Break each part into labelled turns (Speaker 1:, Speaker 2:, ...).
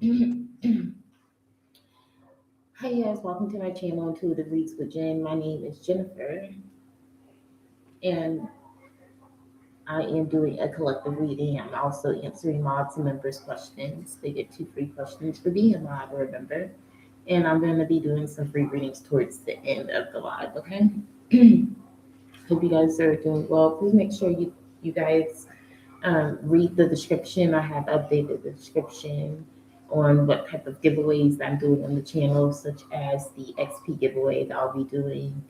Speaker 1: Hi guys, welcome to my channel Intuitive Reads with Jen. My name is Jennifer and I am doing a collective reading. I'm also answering mods and members questions. They get 2 free questions for being a mod or a member. And I'm going to be doing some free readings towards the end of the live, okay? Hope you guys are doing well. Please make sure you guys read the description. I have updated the description on what type of giveaways I'm doing on the channel, such as the XP giveaway that I'll be doing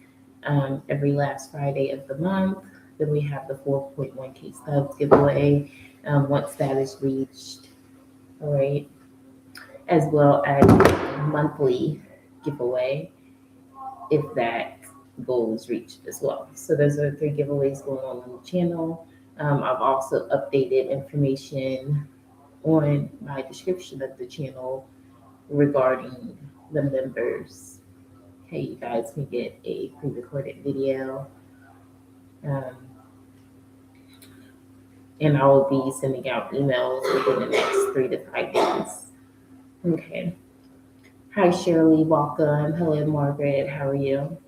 Speaker 1: every last Friday of the month. Then we have the 4.1K subs giveaway once that is reached, all right, as well as monthly giveaway if that goal is reached as well. So those are 3 giveaways going on the channel. I've also updated information on my description of the channel regarding the members. Okay, you guys can get a pre-recorded video. Um, and I will be sending out emails within the next 3 to 5 days. Okay. Hi, Shirley. Welcome. Hello, Margaret. How are you?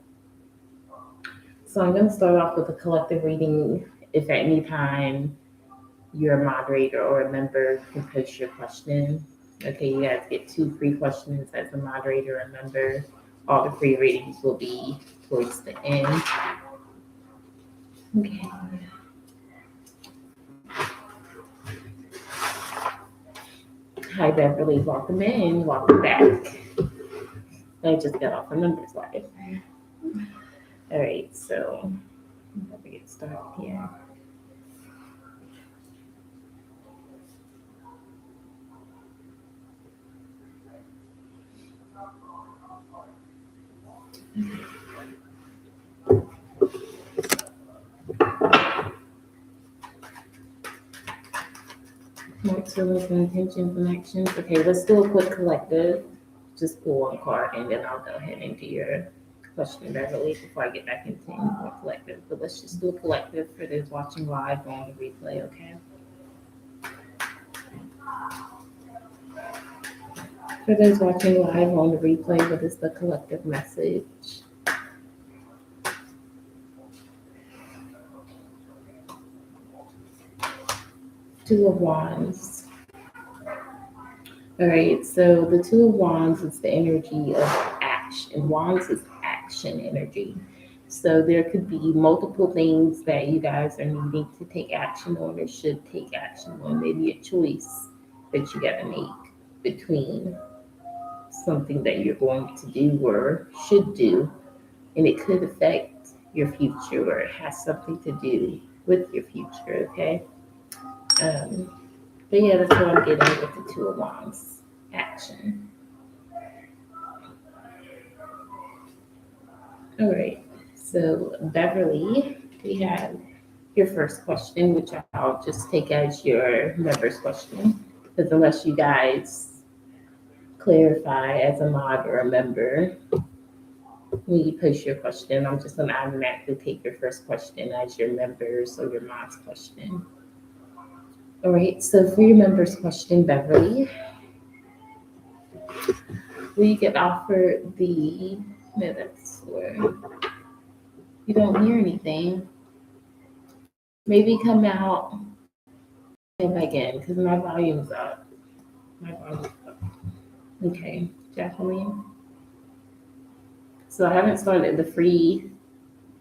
Speaker 1: So I'm going to start off with a collective reading. If at any time you're a moderator or a member, you can post your question. Okay, you guys get 2 free questions as a moderator or member. All the free readings will be towards the end. Okay. Hi, Beverly. Welcome in. Welcome back. I just got off the members live. All right, so let me get started here. Next, feelings and intentions and actions. Okay, let's do a quick collective. Just pull 1 card and then I'll go ahead and do your question, Beverly, before I get back into any more collective. But let's just do a collective for those watching live on the replay, okay? For those watching live on the replay, what is the collective message? Two of Wands. All right, so the 2 of Wands is the energy of action. Wands is action energy. So there could be multiple things that you guys are needing to take action on or should take action on. Maybe a choice that you got to make between something that you're going to do or should do, and it could affect your future or it has something to do with your future, okay? But yeah, that's what I'm getting with the 2 of Wands action. All right, so Beverly, we have your first question, which I'll just take as your member's question, because unless you guys clarify as a mod or a member, when you post your question, I'm just going to automatically take your first question as your members or your mod's question. All right, so for your members' question, Beverly, we get offered the, no, that's where you don't hear anything. Maybe come out and again, because my volume's up. My volume's up. Okay, Jacqueline. So I haven't started the free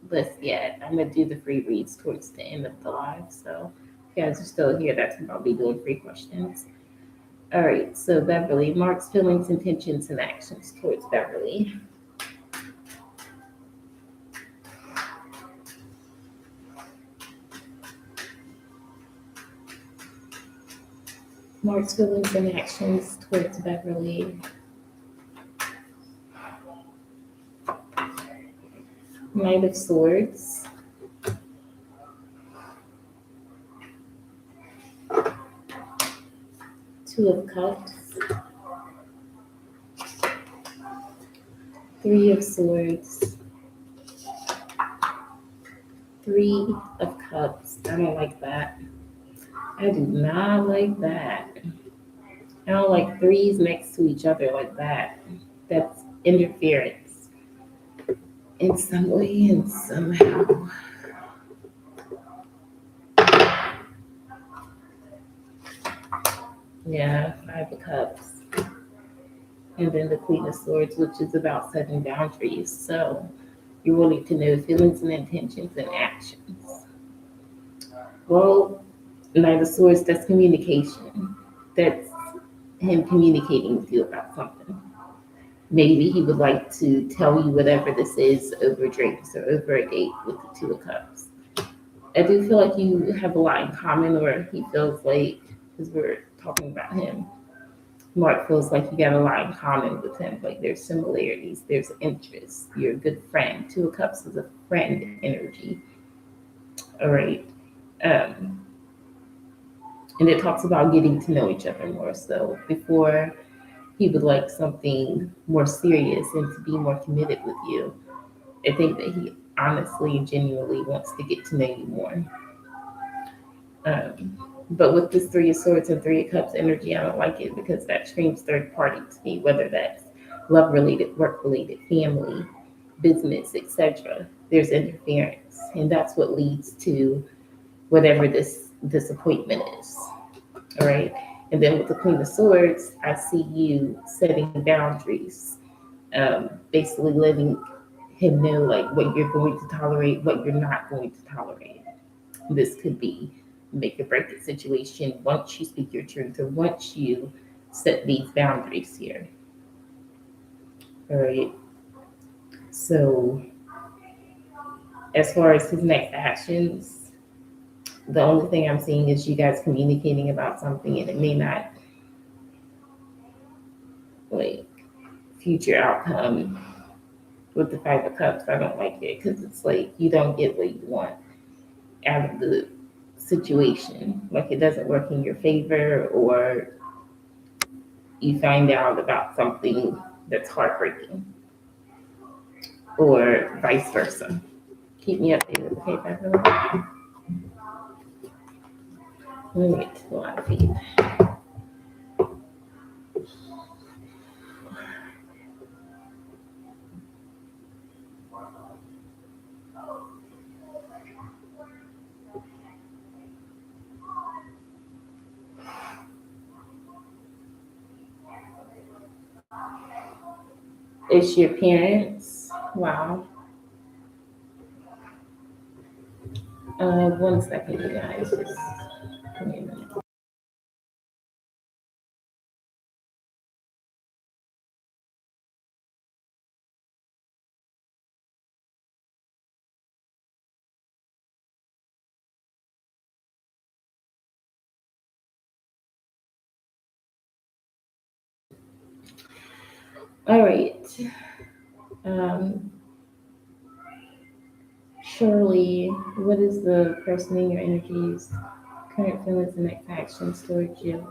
Speaker 1: list yet. I'm going to do the free reads towards the end of the live. So if you guys are still here, that's when I'll be doing free questions. All right, so Beverly, Mark's feelings, intentions, and actions towards Beverly. Mark's feelings and actions towards Beverly. Knight of Swords. Two of Cups. 3 of Swords. 3 of Cups. I don't like that. I do not like that. I don't like threes next to each other like that. That's interference in some way and somehow. Yeah, Five of Cups. And then the Queen of Swords, which is about setting boundaries. So you're willing to know feelings and intentions and actions. Well, Knight of Swords, that's communication. That's him communicating with you about something. Maybe he would like to tell you whatever this is over drinks or over a date with the Two of Cups. I do feel like you have a lot in common, or he feels like, because we're talking about him, Mark feels like you got a lot in common with him. Like there's similarities, there's interests. You're a good friend. Two of Cups is a friend energy. All right. Um, and it talks about getting to know each other more. So before he would like something more serious and to be more committed with you, I think that he honestly and genuinely wants to get to know you more. But with this Three of Swords and Three of Cups energy, I don't like it because that screams third party to me, whether that's love related, work related, family, business, etc. There's interference, and that's what leads to whatever this disappointment is. All right. And then with the Queen of Swords, I see you setting boundaries, basically letting him know like what you're going to tolerate, what you're not going to tolerate. This could be make or break it situation once you speak your truth or once you set these boundaries here. All right. So as far as his next actions, the only thing I'm seeing is you guys communicating about something and it may not like future outcome with the Five of Cups. I don't like it because it's like you don't get what you want out of the situation. Like it doesn't work in your favor, or you find out about something that's heartbreaking, or vice versa. Keep me updated, okay, Beverly? Let me get to the live feed. It's your parents. Wow. 1 second, you guys. Just give me a minute. All right. Um, Shirley, what is the person in your energies, current feelings, and next actions towards you?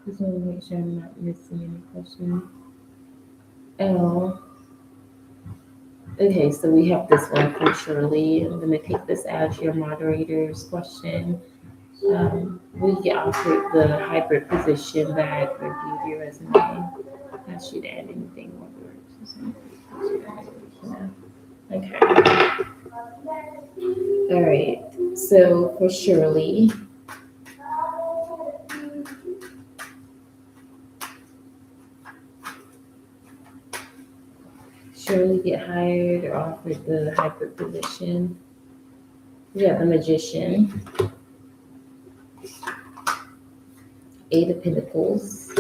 Speaker 1: Just want to make sure I'm not missing any questions. Oh, okay, so we have this one from Shirley. I'm going to take this as your moderator's question. We get offered the hybrid position that reviewed your resume. Ask you to add anything more words. Okay. All right. So for Shirley, get hired or offered the hybrid position. We got the Magician, Eight of Pentacles,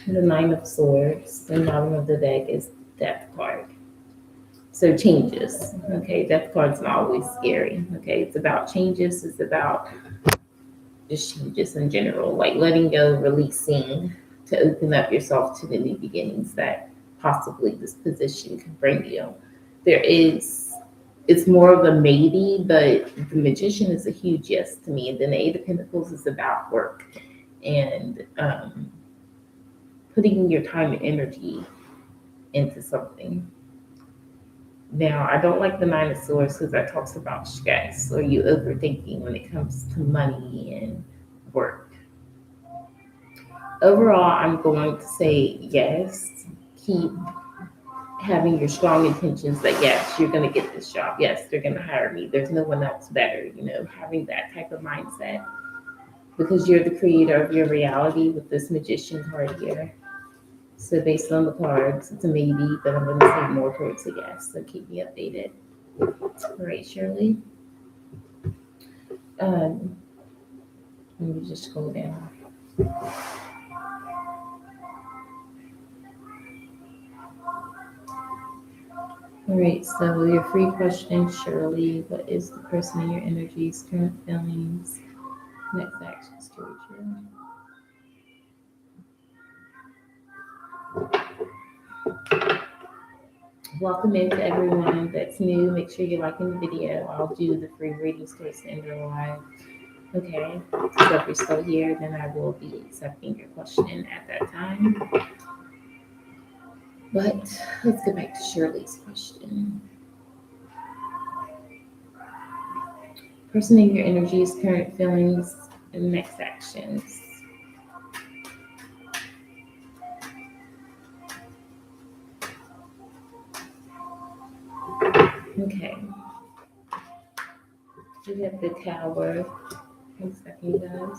Speaker 1: the Nine of Swords. The bottom of the deck is Death card. So changes. Okay, Death card's not always scary. Okay, it's about changes. It's about just changes in general, like letting go, releasing, to open up yourself to the new beginnings that possibly this position could bring you. It's more of a maybe, but the Magician is a huge yes to me. And then the Eight of Pentacles is about work. and putting your time and energy into something. Now, I don't like the Nine of Swords because that talks about stress or you overthinking when it comes to money and work. Overall, I'm going to say yes. Keep having your strong intentions that yes, you're going to get this job. Yes, they're going to hire me. There's no one else better. Having that type of mindset because you're the creator of your reality with this magician card here. So based on the cards, it's a maybe, but I'm going to say more towards a yes. So keep me updated. All right, Shirley. Let me just scroll down. All right, so your free question, Shirley. What is the person in your energies, current feelings, next actions towards you? Welcome in to everyone that's new. Make sure you're liking the video. I'll do the free readings towards the end of the live. Okay, so if you're still here, then I will be accepting your question at that time. But let's get back to Shirley's question. Person in your energies, current feelings, and next actions. Okay. We have the Tower. 1 second, guys.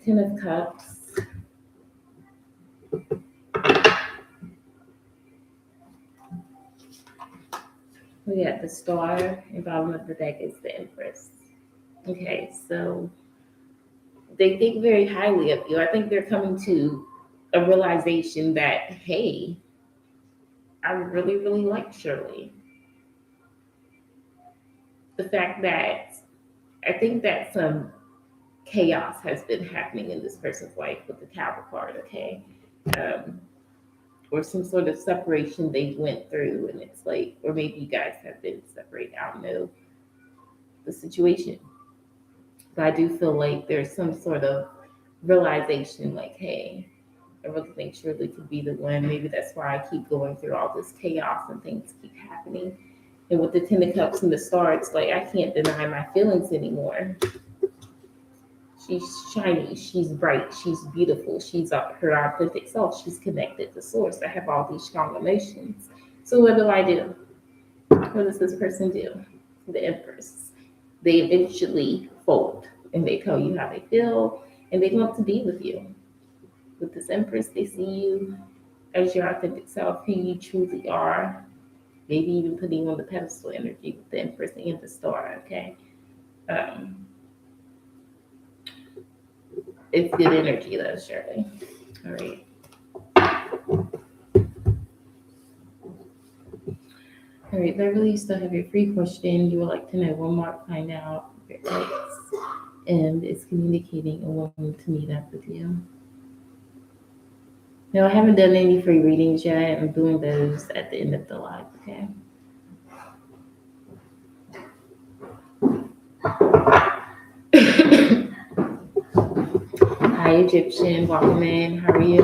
Speaker 1: Ten of Cups. We got the Star, and bottom of the deck is the Empress. Okay, so they think very highly of you. I think they're coming to a realization that, hey, I really, really like Shirley. The fact that I think that some chaos has been happening in this person's life with the Tower card, okay? Or some sort of separation they went through, and it's like, or maybe you guys have been separated. I don't know the situation, but I do feel like there's some sort of realization, like, hey, I really think Shirley could be the one. Maybe that's why I keep going through all this chaos and things keep happening. And with the Ten of Cups and the Star, it's like I can't deny my feelings anymore. She's shiny, she's bright, she's beautiful, she's her authentic self, she's connected to source. I have all these strong emotions. So what do I do? What does this person do? The Empress. They eventually fold and they tell you how they feel and they want to be with you. With this Empress, they see you as your authentic self, who you truly are. Maybe even putting you on the pedestal energy with the Empress and the Star, okay? It's good energy though, Shirley. All right. All right, Beverly, you still have your free question. You would like to know when Mark find out if it likes and is communicating and wanting to meet up with you. No, I haven't done any free readings yet. I'm doing those at the end of the live, okay? Hi, Egyptian. Welcome in. How are you?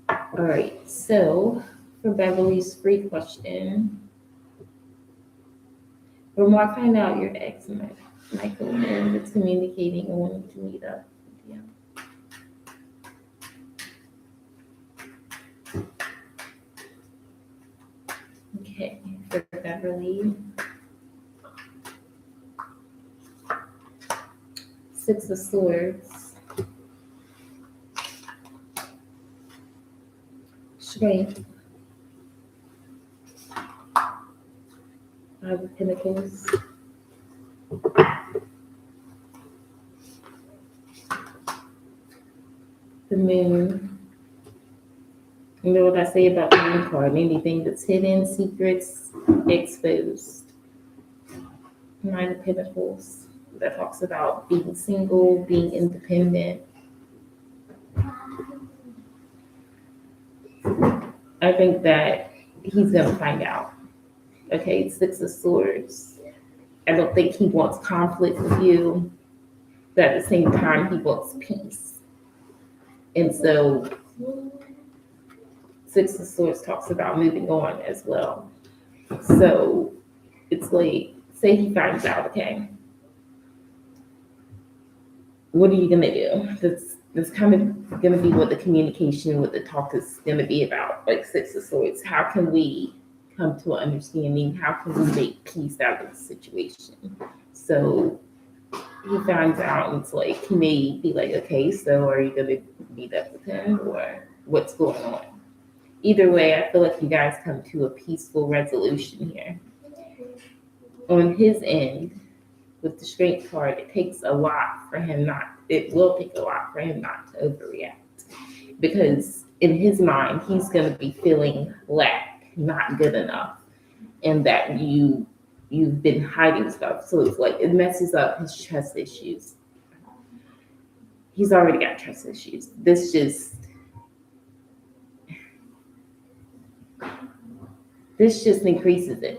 Speaker 1: All right, so for Beverly's free question, when I find out your ex, Michael, and it's communicating and wanting to meet up with you. Okay, for Beverly. 6 of Swords. Strength. 5 of Pentacles. The Moon. You know what I say about the Moon card? Anything that's hidden, secrets, exposed. 9 of Pentacles. that talks about being single, being independent. I think that he's going to find out. Okay, Six of Swords. I don't think he wants conflict with you, but at the same time, he wants peace. And so, Six of Swords talks about moving on as well. So, it's like, say he finds out, okay, what are you going to do? That's kind of going to be what the communication, what the talk is going to be about. Like Six of Swords, how can we come to an understanding? How can we make peace out of the situation? So he finds out, and it's like he may be like, okay, so are you going to meet up with him, or what's going on? Either way, I feel like you guys come to a peaceful resolution here. On his end, with the Strength card, it takes a lot for him not. It will take a lot for him not to overreact, because in his mind, he's going to be feeling lack, not good enough, and that you've been hiding stuff. So it's like it messes up his trust issues. He's already got trust issues. This just increases it.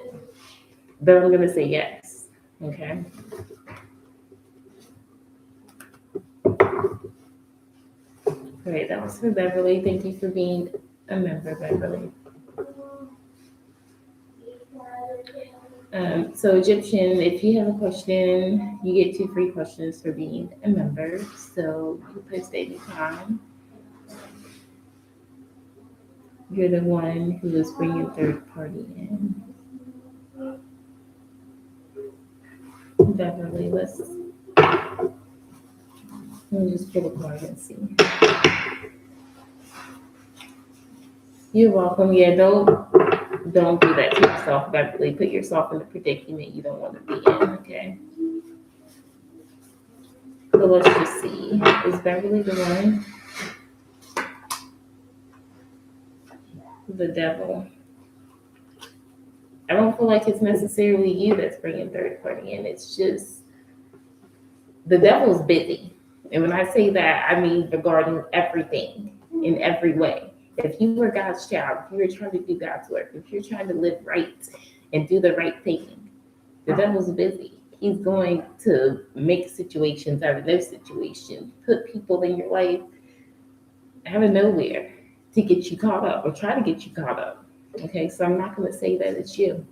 Speaker 1: But I'm going to say yes. Okay. All right, that was for Beverly. Thank you for being a member, Beverly. So Egyptian, if you have a question, you get 2 free questions for being a member. So you post anytime. You're the one who is bringing third party in. Beverly, let me just pull a card and see. You're welcome. Yeah, don't do that to yourself, Beverly. Put yourself in the predicament you don't want to be in, okay? So let's just see. Is Beverly the one? The devil. I don't feel like it's necessarily you that's bringing third party in. It's just the devil's busy. And when I say that, I mean regarding everything in every way. If you were God's child, if you were trying to do God's work, if you're trying to live right and do the right thing, the devil's busy. He's going to make situations out of no situations, put people in your life out of nowhere to get you caught up or try to get you caught up. Okay, so I'm not going to say that it's you.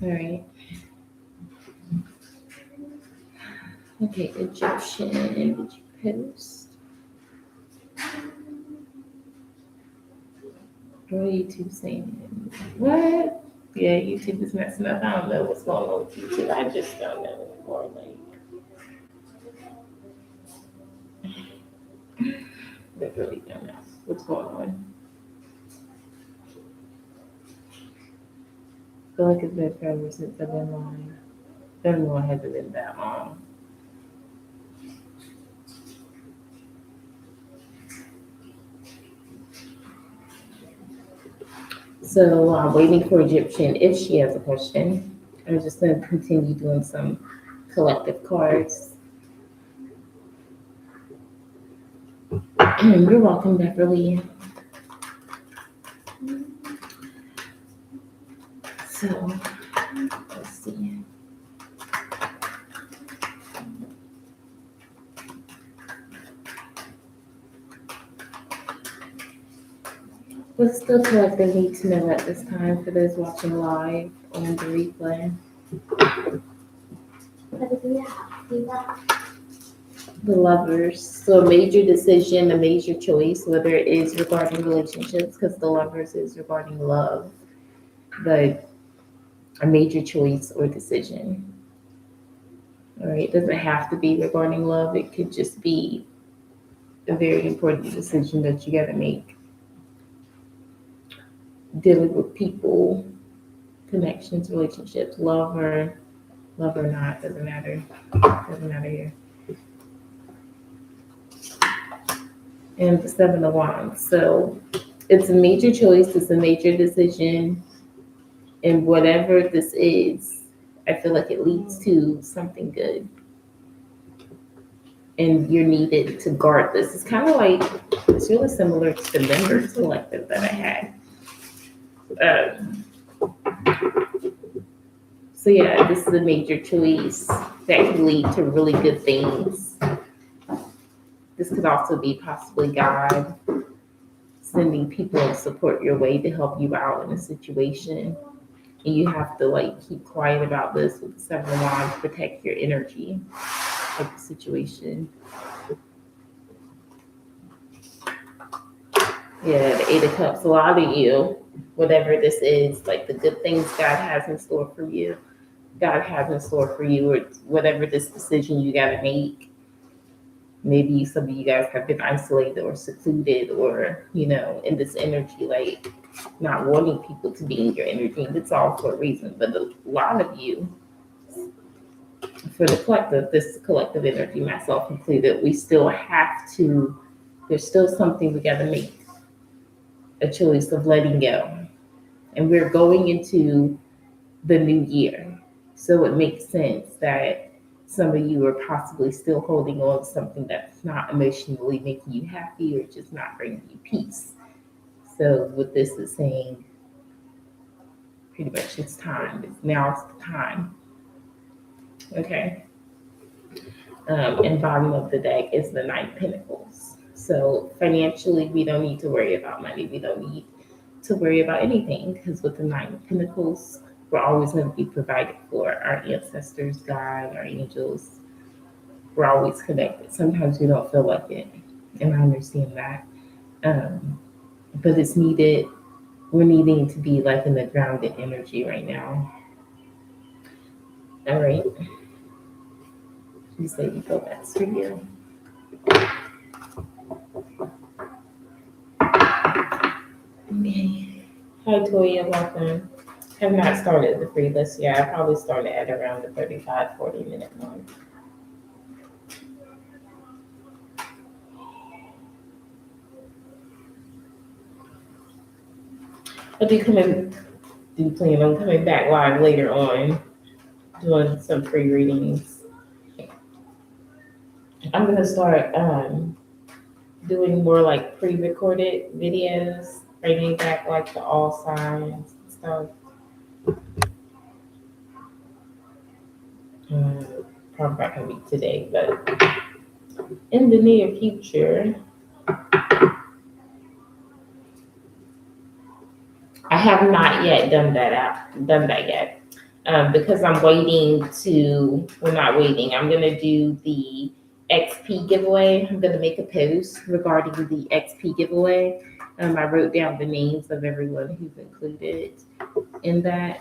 Speaker 1: All right. Okay, Egyptian, did you post? What are YouTube saying? What? Yeah, YouTube is messing up. I don't know what's going on with YouTube. I just don't know anymore. They really don't know what's going on. I feel like it's been forever since I've been on. I don't know, it hasn't been that long. So I'm waiting for Egyptian if she has a question. I'm just going to continue doing some collective cards. You're welcome, Beverly. So let's see. What's the collective need to know at this time for those watching live on the replay? The Lovers. So a major decision, a major choice, whether it is regarding relationships, because the Lovers is regarding love, but a major choice or decision. All right, it doesn't have to be regarding love. It could just be a very important decision that you got to make. Dealing with people, connections, relationships, love or not, doesn't matter. Doesn't matter here. And the Seven of Wands. So it's a major choice, it's a major decision, and whatever this is, I feel like it leads to something good. And you're needed to guard this. It's kind of like, it's really similar to the members collective that I had. So yeah, this is a major choice that can lead to really good things. This could also be possibly God sending people to support your way to help you out in a situation. And you have to like keep quiet about this with the 7 of Wands, protect your energy of the situation. Yeah, the 8 of Cups. A lot of you, whatever this is, like the good things God has in store for you, God has in store for you, or whatever this decision you got to make. Maybe some of you guys have been isolated or secluded, or, you know, in this energy, like not wanting people to be in your energy. And it's all for a reason. But a lot of you, for the collective, this collective energy, myself included, we still have to, there's still something we got to make a choice of letting go. And we're going into the new year. So it makes sense that some of you are possibly still holding on to something that's not emotionally making you happy or just not bringing you peace. So what this is saying, pretty much it's time. Now's the time. Okay. And bottom of the deck is the 9 of Pentacles. So financially, we don't need to worry about money. We don't need to worry about anything, because with the 9 of Pentacles, we're always going to be provided for. Our ancestors, God, our angels, we're always connected. Sometimes we don't feel like it, and I understand that. But it's needed. We're needing to be like in the grounded energy right now. All right. You say you feel that's for you. Okay. Hi, Toya. Welcome. Have not started the free list yet. I probably started at around the 35-40 minute mark. I do plan on coming back live later on, doing some free readings. I'm gonna start doing more like pre-recorded videos, bringing back like the all signs and stuff. Probably not gonna be today, but in the near future. I have not yet done that yet. Because I'm waiting to, we're not waiting, I'm gonna do the XP giveaway. I'm gonna make a post regarding the XP giveaway. I wrote down the names of everyone who's included in that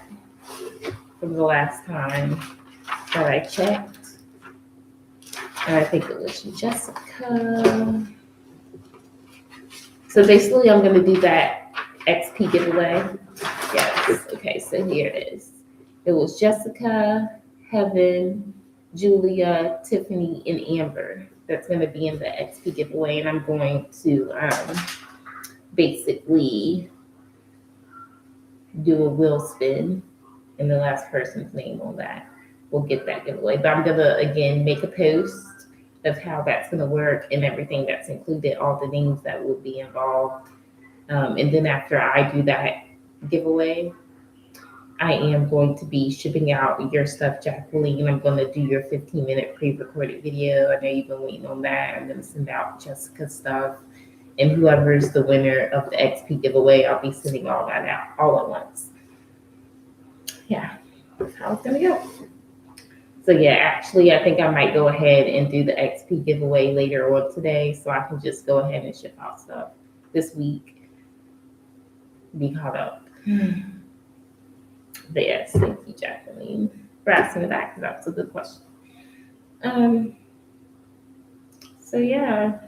Speaker 1: from the last time that I checked. And I think it was Jessica. So basically I'm gonna do that XP giveaway. Yes, okay, so here it is. It was Jessica, Heaven, Julia, Tiffany, and Amber. That's going to be in the XP giveaway, and I'm going to basically do a wheel spin, and the last person's name on that will get that giveaway. But I'm going to, again, make a post of how that's going to work and everything that's included, all the names that will be involved. And then after I do that giveaway, I am going to be shipping out your stuff, Jacqueline. I'm going to do your 15-minute pre-recorded video. I know you've been waiting on that. I'm going to send out Jessica's stuff. And whoever's the winner of the XP giveaway, I'll be sending all that out all at once. Yeah, that's how it's going to go. So yeah, actually, I think I might go ahead and do the XP giveaway later on today, so I can just go ahead and ship out stuff this week. Be caught up. But yes, thank you, Jacqueline, for asking that, because that was a good question. So yeah,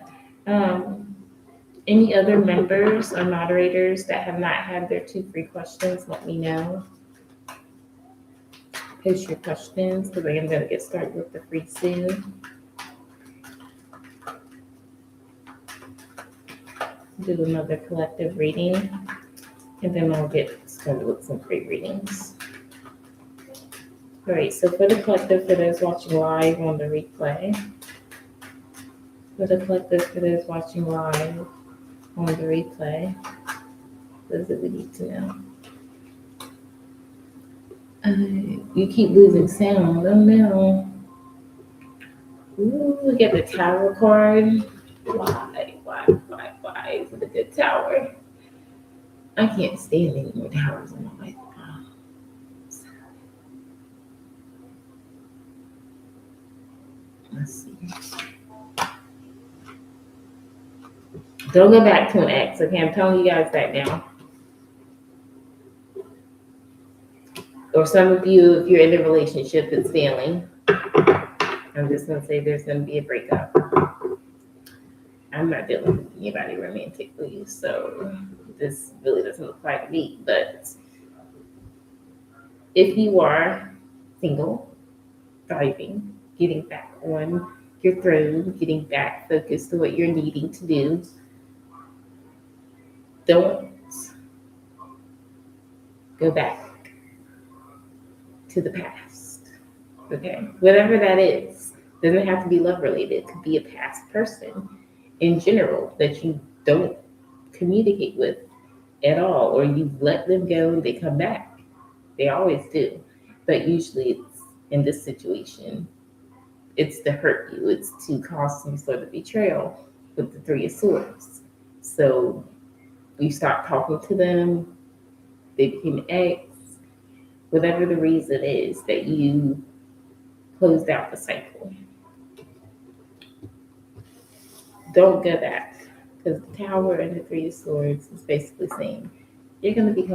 Speaker 1: any other members or moderators that have not had their 2 free questions, let me know. Post your questions, because I am going to get started with the free soon. Do another collective reading, and then I'll get started with some free readings. All right, so for the collective, for those watching live on the replay, for the collective, for those watching live on the replay, what is it we need to know? You keep losing sound. Oh no. Ooh, we get the tower card. Why is it a good tower? I can't stand any more towers in my life. Let's see. Don't go back to an ex, okay? I'm telling you guys that now. Or some of you, if you're in a relationship that's failing, I'm just gonna say there's gonna be a breakup. I'm not dealing with anybody romantically, so this really doesn't apply to me. But if you are single, thriving, getting back on your throne, getting back focused on what you're needing to do, don't go back to the past. Okay? Whatever that is, doesn't have to be love related. It could be a past person in general that you don't communicate with at all, or you let them go and they come back. They always do. But usually it's in this situation, it's to hurt you, it's to cause some sort of betrayal with the Three of Swords. So you stop talking to them, they became ex, whatever the reason is that you closed out the cycle. Don't go back, because the Tower and the Three of Swords is basically saying you're going to be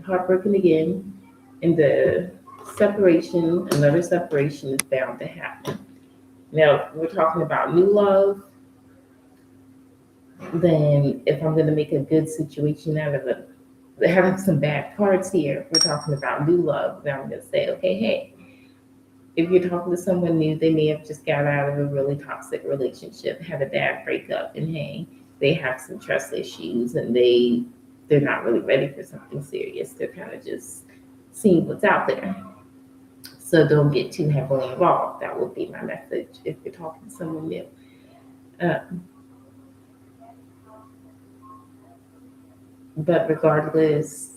Speaker 1: heartbroken again, and the separation, another separation is bound to happen. Now, if we're talking about new love, then if I'm going to make a good situation out of it, having some bad cards here, we're talking about new love. Then I'm going to say, okay, hey, if you're talking to someone new, they may have just got out of a really toxic relationship, had a bad breakup, and hey, they have some trust issues, and they're not really ready for something serious. They're kind of just seeing what's out there. So don't get too heavily involved. That would be my message if you're talking to someone new. But regardless,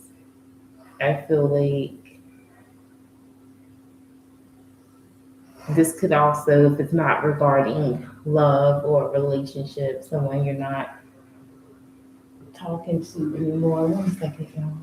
Speaker 1: I feel like this could also, if it's not regarding love or relationship, someone you're not talking to anymore. 1 second, y'all.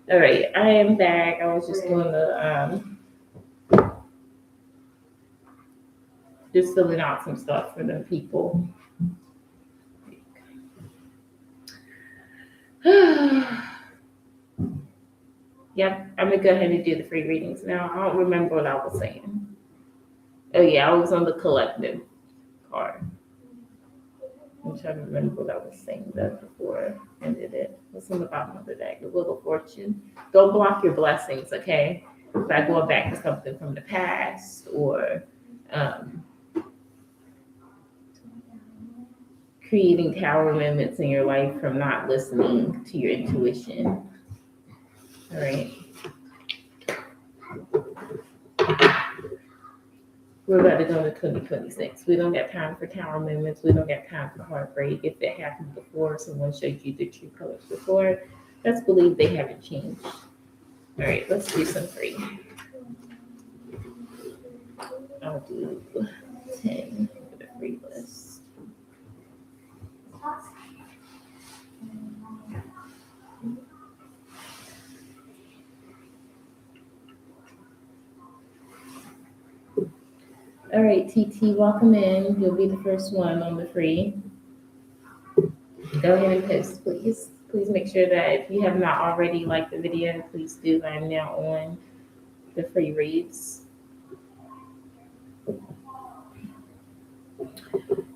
Speaker 1: All right, I am back. I was just doing the just filling out some stuff for the people. Yep, I'm gonna go ahead and do the free readings now. I don't remember what I was saying. Oh yeah, I was on the collective card. I'm trying to remember what I was saying that before I ended it. What's on the bottom of the deck? The Wheel of Fortune. Don't block your blessings, okay? By going back to something from the past or um, creating tower moments in your life from not listening to your intuition. All right. We're about to go to 2026. We don't got time for tower moments. We don't got time for heartbreak. If it happened before, someone showed you the true colors before, let's believe they haven't changed. All right, let's do some free. I'll do 10 for the free list. All right, TT, welcome in. You'll be the first one on the free. Go ahead and post, please. Please make sure that if you have not already liked the video, please do. I'm now on the free reads. Let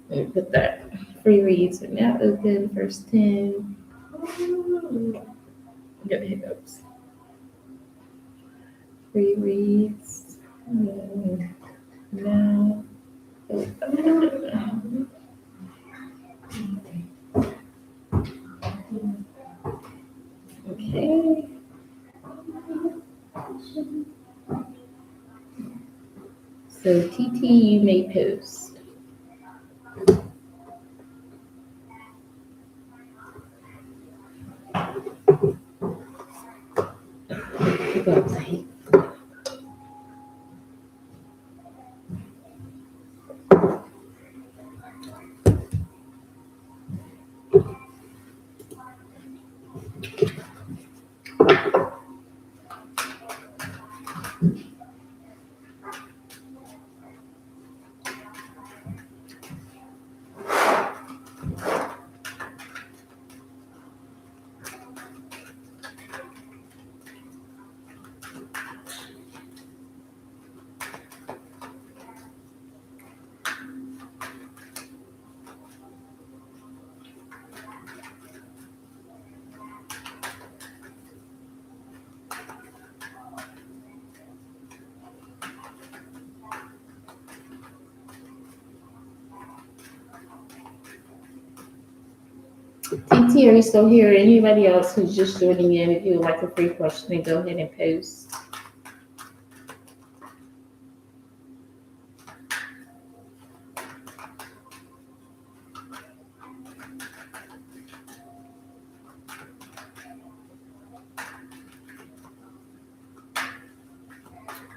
Speaker 1: me put that. Free reads are now open. First 10. Get hiccups. Free reads. Now. Okay. So TT, you may post. Hiccups. TT, are you still here? Anybody else who's just joining in, if you would like a free question, go ahead and post.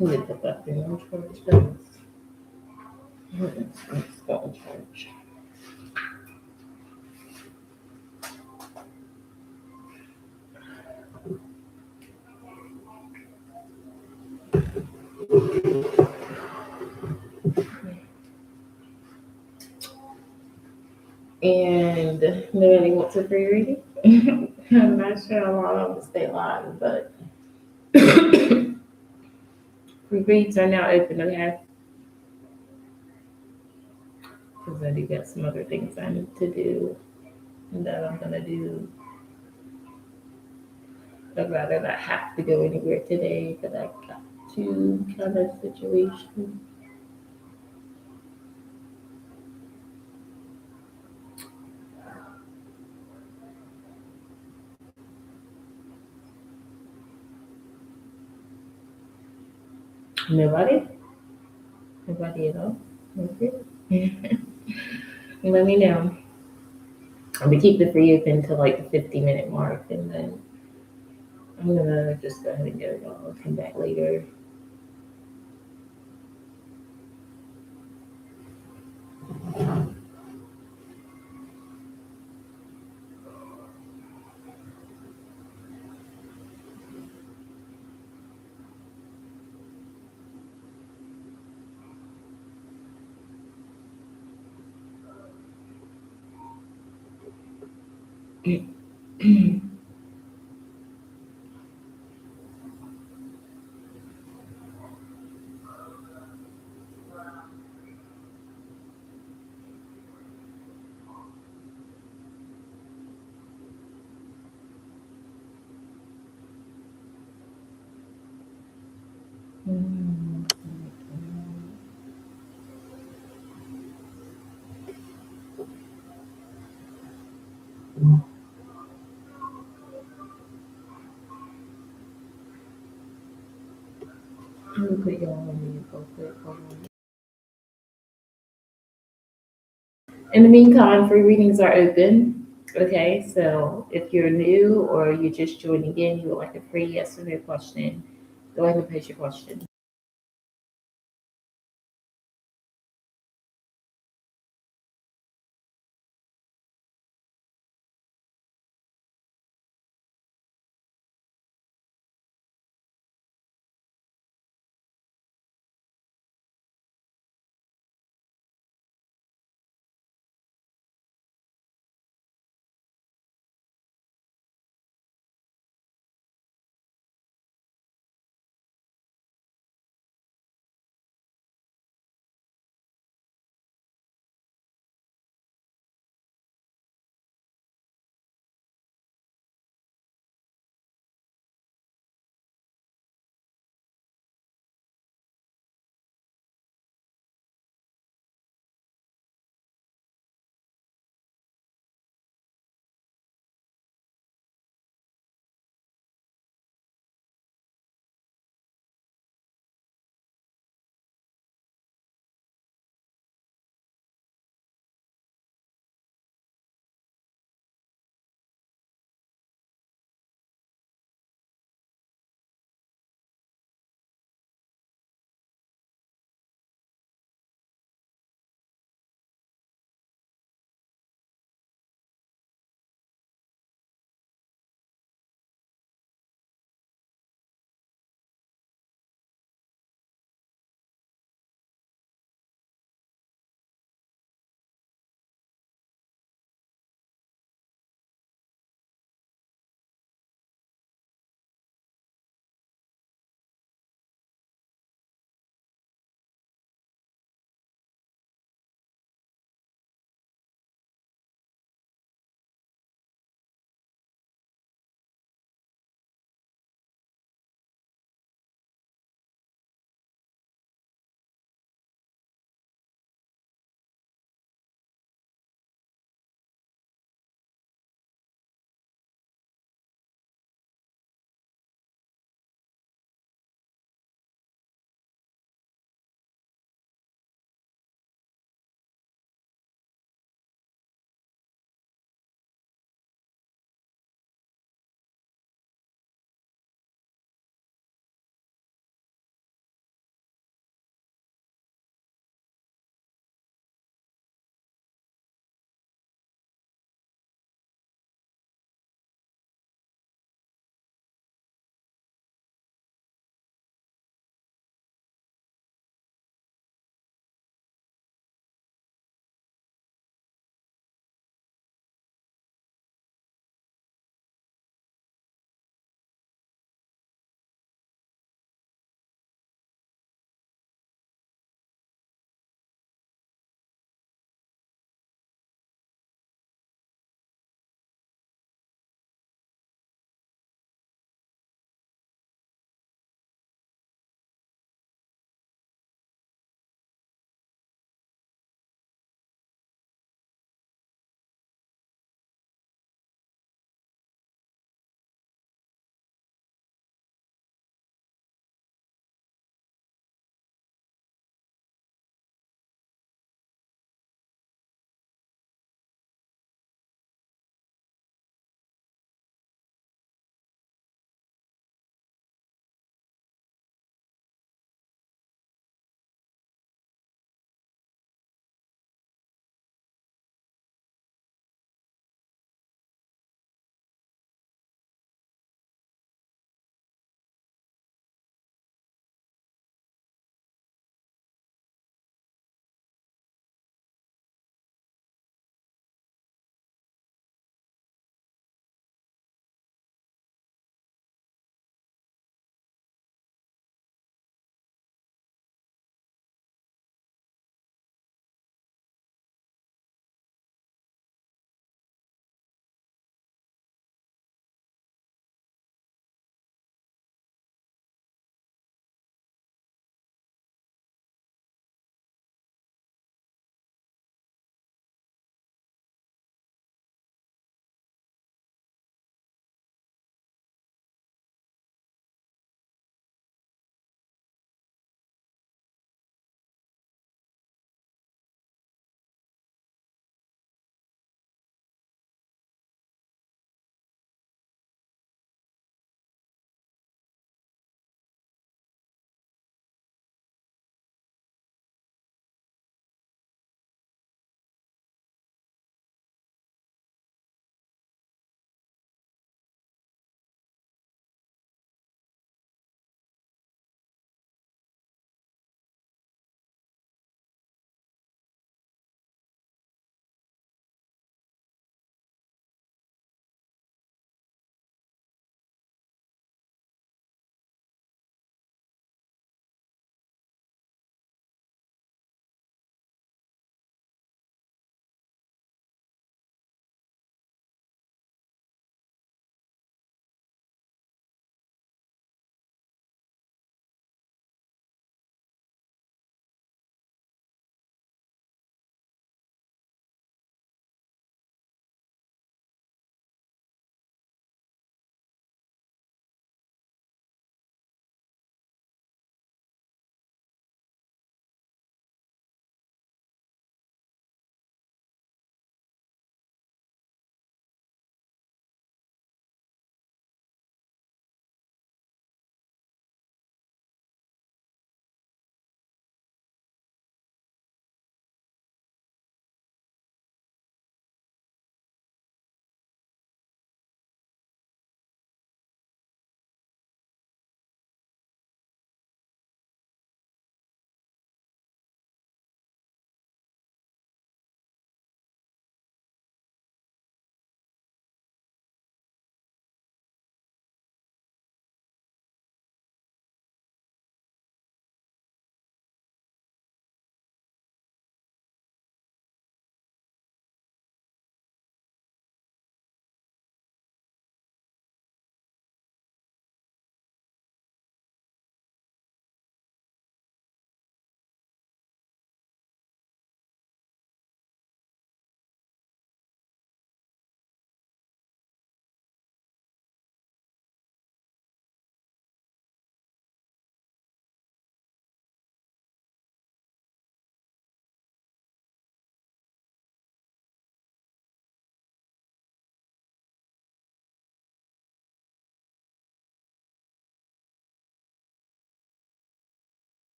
Speaker 1: Let me put that thing on charge, guys. Let's go on charge. And nobody wants a free reading? I'm not sure how long I'm going to stay live, but free reads are now open, okay? Because I do got some other things I need to do and that I'm going to do. I'd rather not have to go anywhere today because I got to kind of situation. Nobody? Nobody at all? Okay. Let me know. I'm gonna keep the free open to like the 50-minute mark, and then I'm gonna just go ahead and go. I'll come back later. Let me put y'all on mute real quick. Hold on. In the meantime, free readings are open. Okay, so if you're new or you're just joining in, you would like a free yes or no question, go ahead and post your question.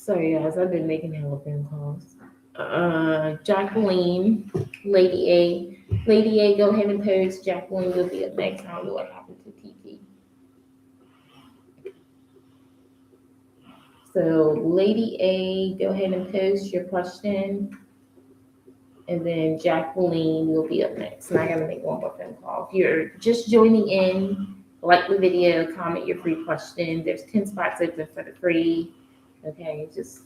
Speaker 1: Sorry, guys, I've been making hella phone calls. Jacqueline, Lady A. Lady A, go ahead and post. Jacqueline will be up next. I don't know what happened to TT. So, Lady A, go ahead and post your question. And then Jacqueline will be up next. And I gotta make one more phone call. If you're just joining in, like the video, comment your free question. There's 10 spots open for the free. Okay, just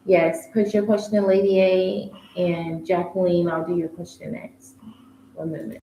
Speaker 1: yes, put your question, Lady A, and Jacqueline, I'll do your question next. 1 minute.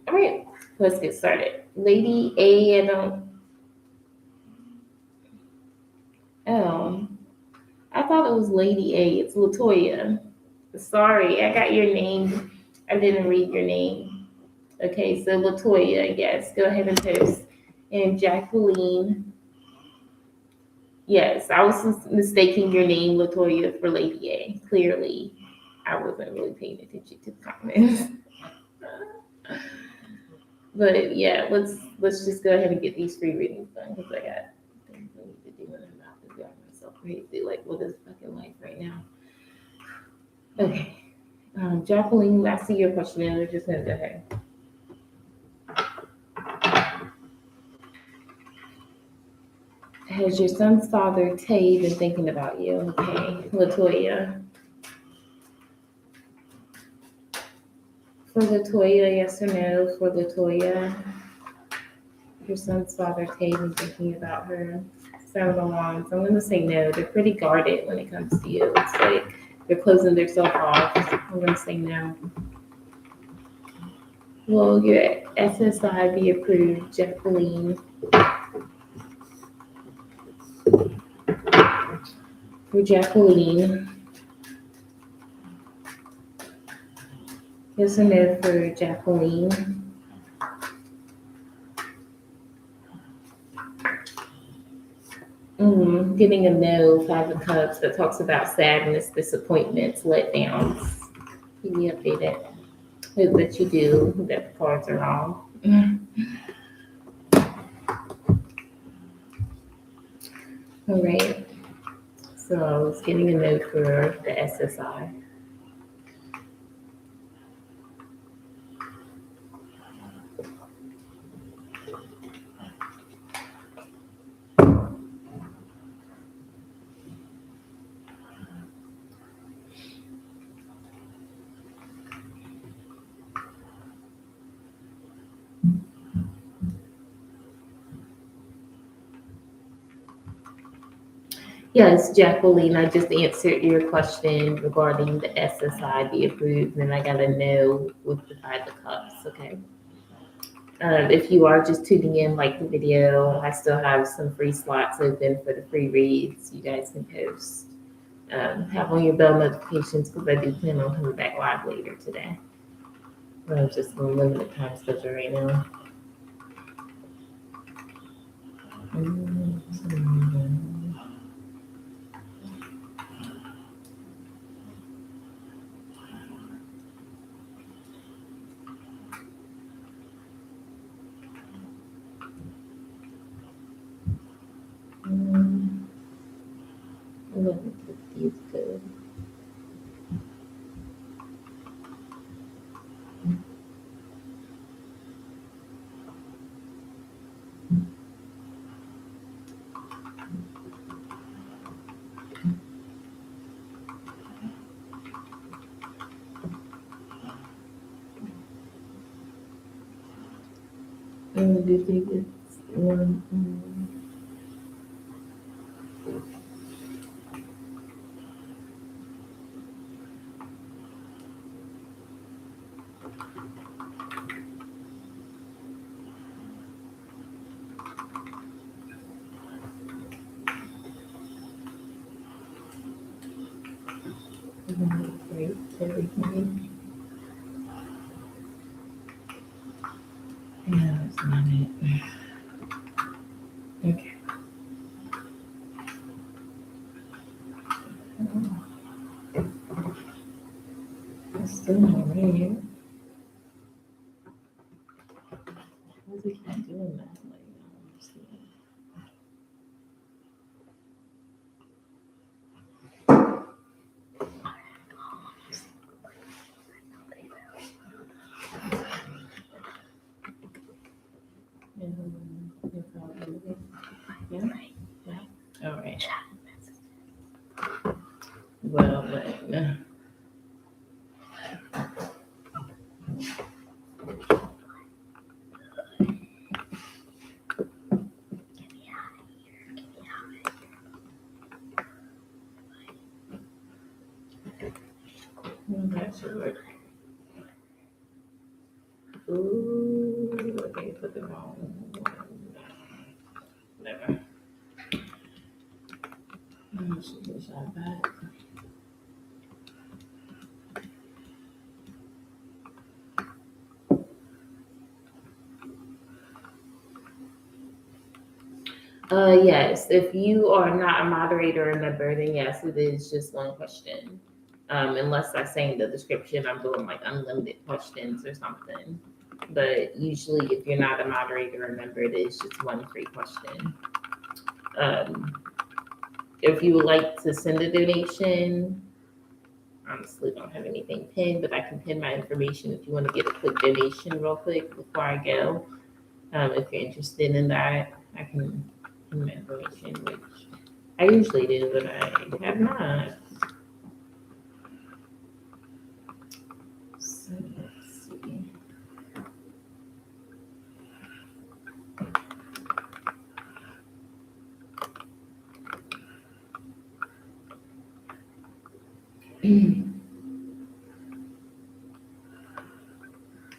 Speaker 1: All right, let's get started. Lady A, I don't. Oh, I thought it was Lady A. It's Latoya. Sorry, I got your name. I didn't read your name. Okay, so Latoya, yes, go ahead and post. And Jacqueline, yes, I was mistaking your name, Latoya, for Lady A. Clearly, I wasn't really paying attention to the comments. But yeah, let's just go ahead and get these free readings done because I got things I need to do and I'm about to drive myself crazy. Like, what is fucking life right now? Okay. Jacqueline, I see your question and we're just gonna go ahead. Has your son's father, Tay, been thinking about you? Okay, Latoya. For Latoya, yes or no? For Latoya, your son's father, Tay, been thinking about her? Sound alarms. I'm gonna say no. They're pretty guarded when it comes to you. It's like they're closing themselves off. I'm gonna say no. Will your SSI be approved, Jacqueline? For Jacqueline. Yes or no for Jacqueline? Getting a no, Five of Cups, that talks about sadness, disappointments, letdowns. Keep me updated. Hope that you do, that the cards are wrong. All right. So it's getting a no for the SSI. Yes, Jacqueline, I just answered your question regarding the SSI be approved, and I got a no with the Five of Cups, okay? If you are just tuning in, like the video, I still have some free slots open for the free reads. You guys can post. Have on your bell notifications because I do plan on coming back live later today. I'm just on limited time schedule right now. Let me get these good. do you think it's one? Great, everything. No, that's not it. Okay. It's still not right. Why does it keep doing that? Like, I don't understand. Your phone, yeah? Yeah. All right. Well, then. That should work. Ooh, okay, put the wrong one. Never. I should push that back. Yes, if you are not a moderator or member, then yes, it is just one question. Unless I say in the description, I'm doing like unlimited questions or something. But usually, if you're not a moderator or member, it is just one free question. If you would like to send a donation, honestly, don't have anything pinned, but I can pin my information if you want to get a quick donation real quick before I go. If you're interested in that, I can pin my information, which I usually do, but I have not. So let's see.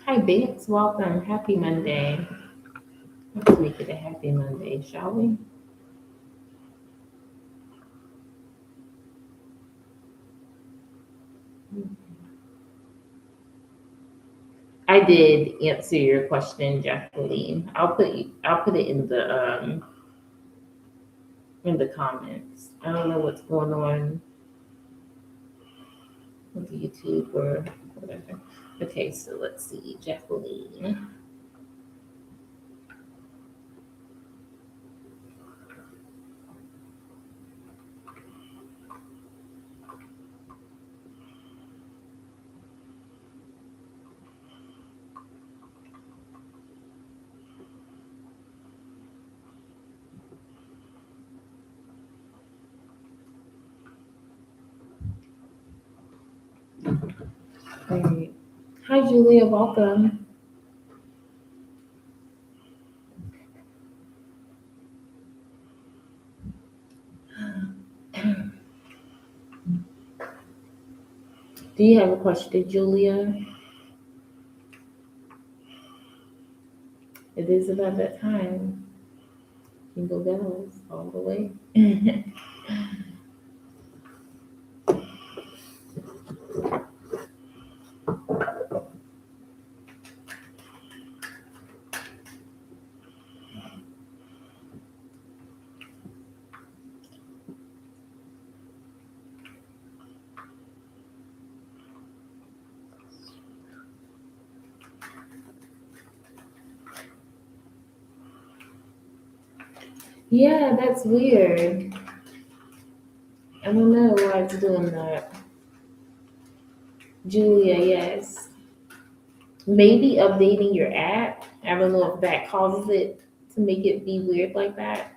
Speaker 1: Hi, Bix. Welcome. Happy Monday. Let's make it a happy Monday, shall we? I did answer your question, Jacqueline. I'll put it in the comments. I don't know what's going on with YouTube or whatever. Okay, so let's see, Jacqueline. All right. Hi, Julia. Welcome. Do you have a question, Julia? It is about that time. Jingle bells all the way. Yeah, that's weird. I don't know why it's doing that. Julia, yes. Maybe updating your app. I don't know if that causes it to make it be weird like that.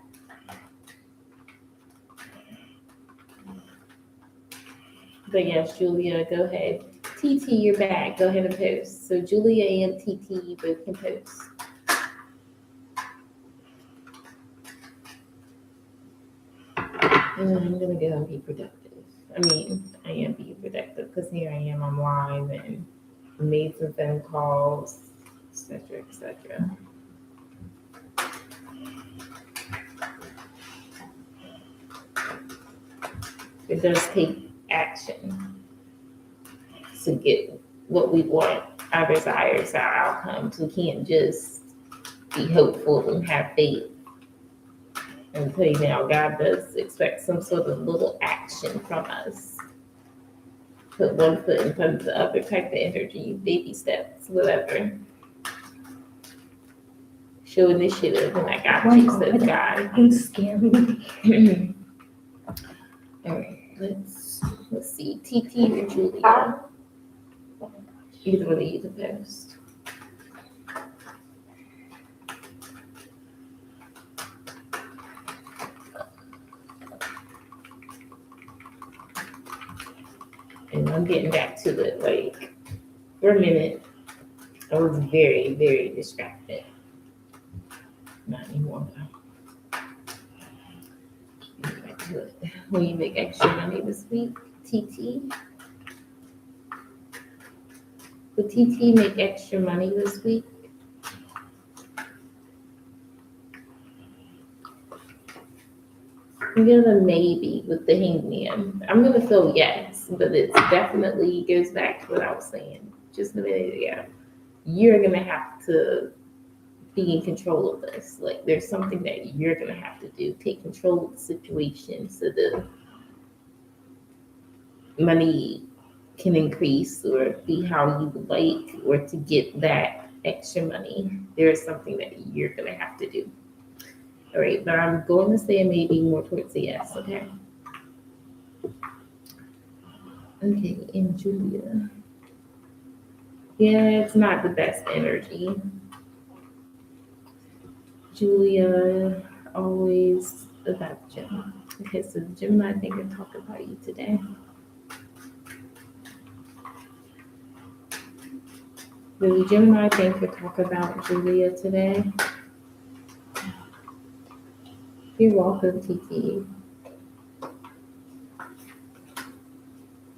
Speaker 1: But yes, Julia, go ahead. TT, you're back. Go ahead and post. So Julia and TT, you both can post. And I'm gonna go and be productive. I am being productive because here I am, I'm live and made some phone calls, etc., etc. It does take action to get what we want, our desires, our outcomes. We can't just be hopeful and have faith. And tell you now, God does expect some sort of little action from us. Put one foot in front of the other type of energy, baby steps, whatever. Show initiative, and I got you, says God.
Speaker 2: I'm scared.
Speaker 1: All right, let's see. TT or Julia? Either one of you the best. And I'm getting back to it. Like for a minute, I was very, very distracted. Not anymore though. Get back to it. Will you make extra money this week, TT? Will TT make extra money this week? I'm gonna maybe with the hangman. I'm gonna feel yes, but it definitely goes back to what I was saying just a minute ago. You're gonna have to be in control of this. Like there's something that you're gonna have to do. Take control of the situation so the money can increase or be how you would like, or to get that extra money. There's something that you're gonna have to do. All right, but I'm going to say maybe more towards the yes, okay? Okay, and Julia. Yeah, it's not the best energy. Julia, always about Jim. Okay, so Jim and I think I talk about you today. Really, Jim and I think we talk about Julia today. You're welcome, TT.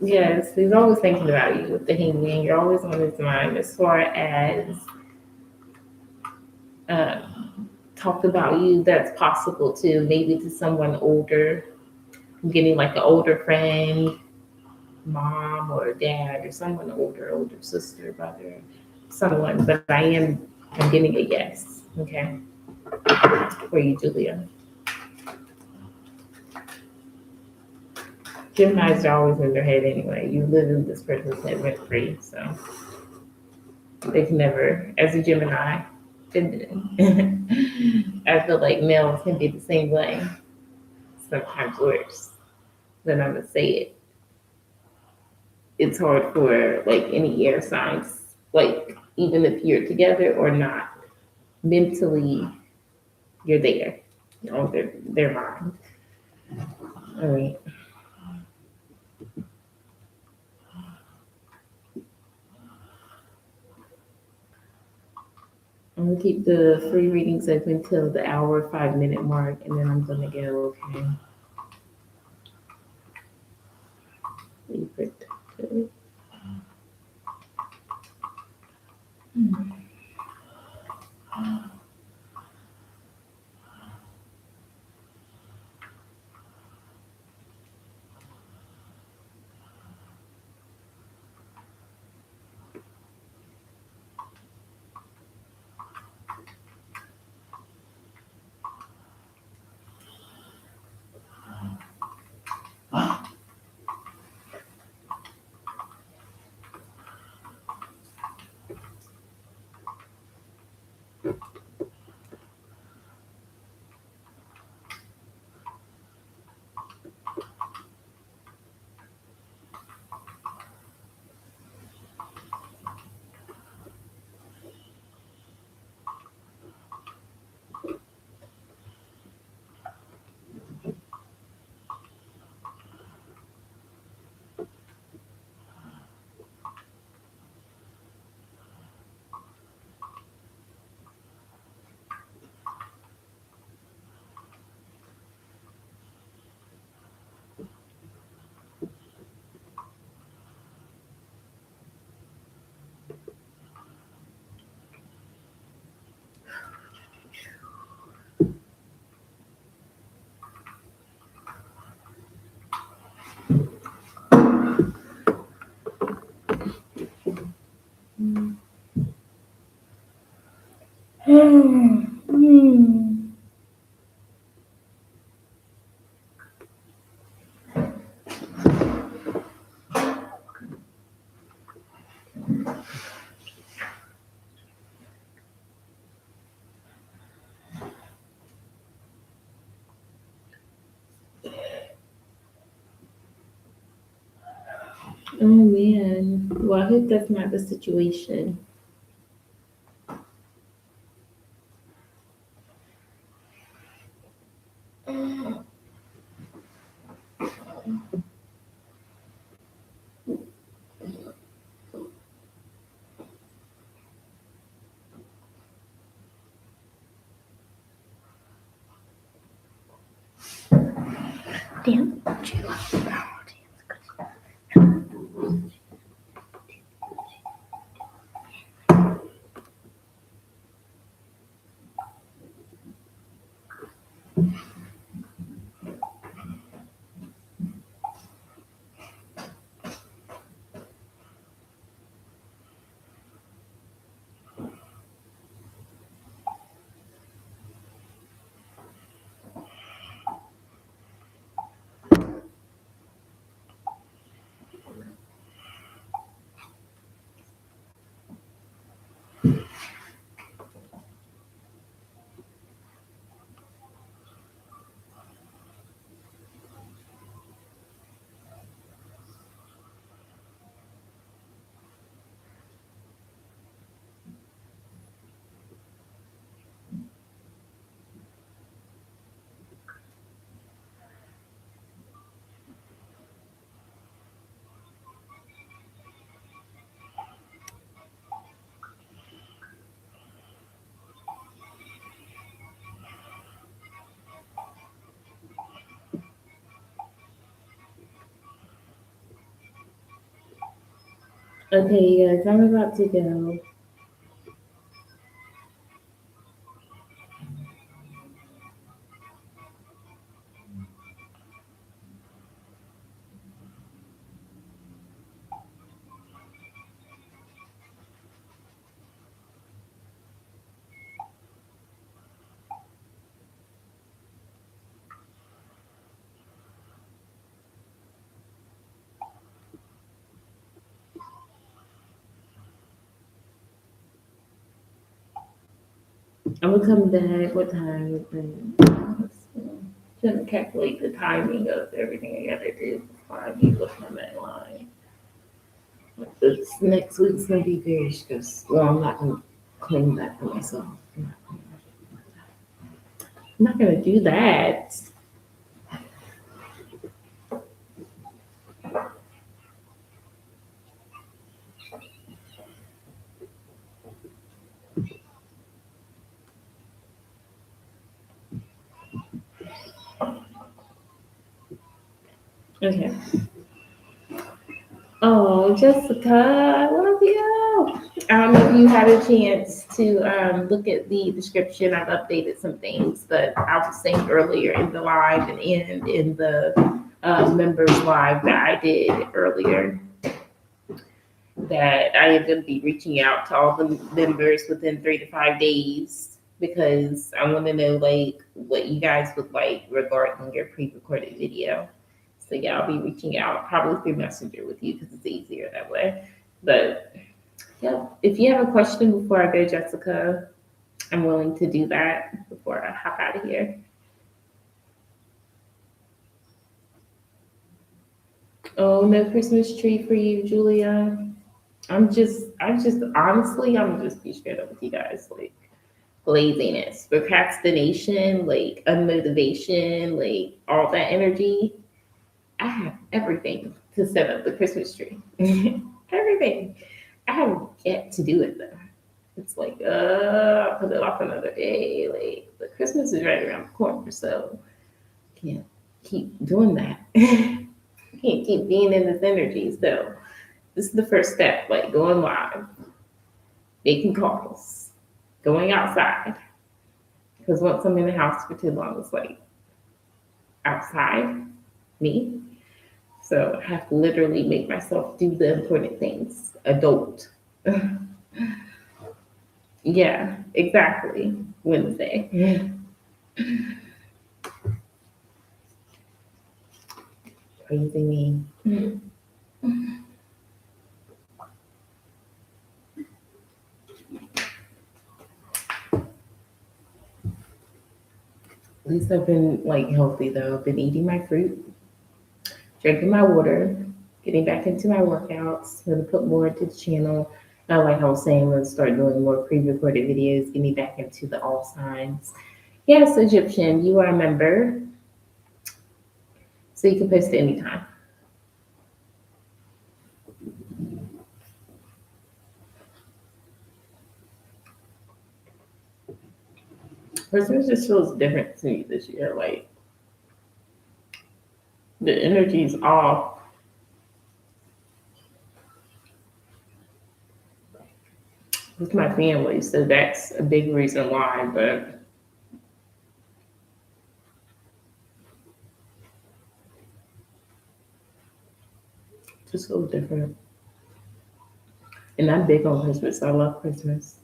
Speaker 1: Yes, he's always thinking about you with the hangman. You're always on his mind as far as talk about you. That's possible too. Maybe to someone older, getting like an older friend, mom or dad, or someone older sister, brother, someone. But I'm getting a yes. Okay, for you, Julia. Gemini's are always in their head anyway. You live in this person's head rent free, so they can never, as a Gemini, I feel like males can be the same way, sometimes worse. Then I'm gonna say it. It's hard for like any air signs, like even if you're together or not, mentally you're there. You're on their mind. All right. I'm gonna keep the free readings open until the hour 5 minute mark, and then I'm gonna go. Okay. Favorite. Oh man. Well, I hope that's not the situation.
Speaker 2: Damn.
Speaker 1: Okay, guys, I'm about to go. I'm gonna come back. What time? Trying to calculate the timing of everything I gotta do before I be looking at that line. This next week's gonna be very stressful. Well, I'm not gonna claim that for myself. I'm not gonna do that. Okay. Oh, Jessica, I love you. I don't know if you had a chance to look at the description. I've updated some things, but I was saying earlier in the live and in the members live that I did earlier that I am going to be reaching out to all the members within 3 to 5 days because I want to know like what you guys would like regarding your pre-recorded video. So yeah, I'll be reaching out probably through Messenger with you because it's easier that way. But yeah, if you have a question before I go, Jessica, I'm willing to do that before I hop out of here. Oh, no Christmas tree for you, Julia. I'm just honestly, I'm just be straight up with you guys. Like laziness, procrastination, like unmotivation, like all that energy. I have everything to set up the Christmas tree. Everything. I have yet to do it though. It's like, I'll put it off another day. Like, but Christmas is right around the corner, so can't keep doing that. Can't keep being in this energy. So this is the first step, like going live, making calls, going outside. Because once I'm in the house for too long, it's like outside me. So I have to literally make myself do the important things. Adult. Yeah, exactly. Wednesday. Crazy me. At least I've been like healthy though. I've been eating my fruit, drinking my water, getting back into my workouts. I'm going to put more into the channel. Like I was saying, I'm going to start doing more pre-recorded videos, getting back into the all signs. Yes, Egyptian, you are a member, so you can post it anytime. Christmas just feels different to me this year. Like the energy's off. With my family, so that's a big reason why. But just feels different. And I'm big on Christmas. I love Christmas.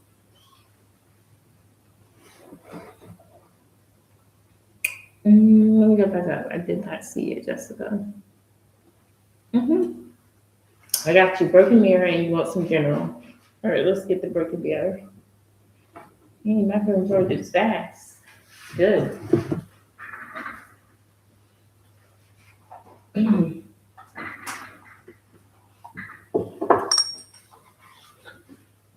Speaker 1: Let me go back up. I did not see it, Jessica. I got you broken mirror and you want some general. All right, let's get the broken mirror. My phone charge is fast. Good. I'm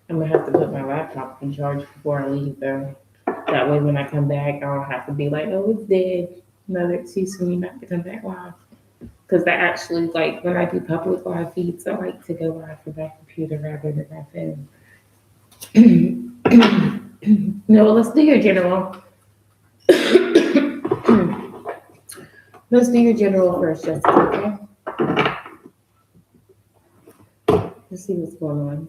Speaker 1: gonna have to put my laptop in charge before I leave though. That way when I come back, I don't have to be like, oh, it's dead. Another excuse for me not to come back live. Because that actually, like, when I do public live feeds, I like to go live from my computer rather than my phone. No, let's do your general. Let's do your general first, Jessica, okay? Let's see what's going on.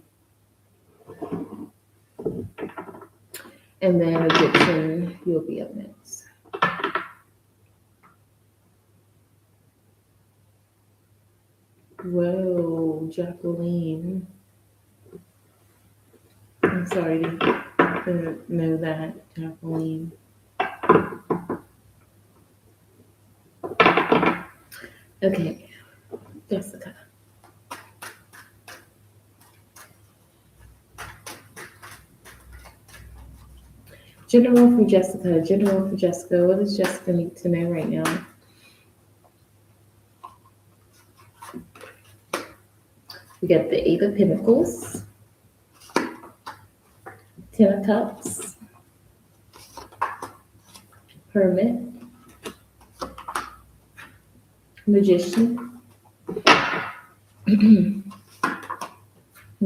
Speaker 1: And then Egyptian, you'll be up next. Whoa, Jacqueline. I'm sorry to know that, Jacqueline. Okay, Jessica. General for Jessica. General for Jessica. What does Jessica need to know right now? We got the Eight of Pentacles, Ten of Cups, Hermit, Magician,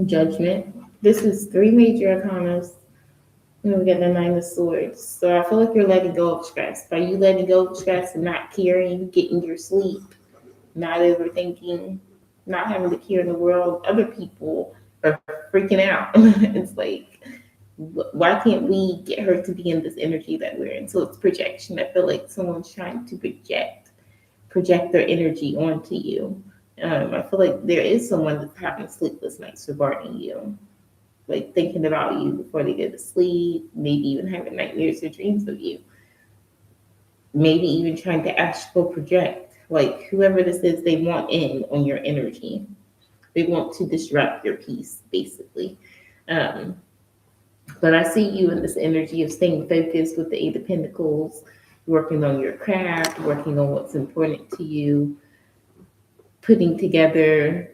Speaker 1: Judgment. This is three major arcanas. And we got the Nine of Swords. So I feel like you're letting go of stress. By you letting go of stress and not caring, getting your sleep, not overthinking, not having to care in the world, other people are freaking out. It's like, why can't we get her to be in this energy that we're in? So it's projection. I feel like someone's trying to project their energy onto you. I feel like there is someone that's having sleepless nights regarding you, like thinking about you before they go to sleep, maybe even having nightmares or dreams of you, maybe even trying to astral project. Like whoever this is, they want in on your energy. They want to disrupt your peace, basically. But I see you in this energy of staying focused with the Eight of Pentacles, working on your craft, working on what's important to you, putting together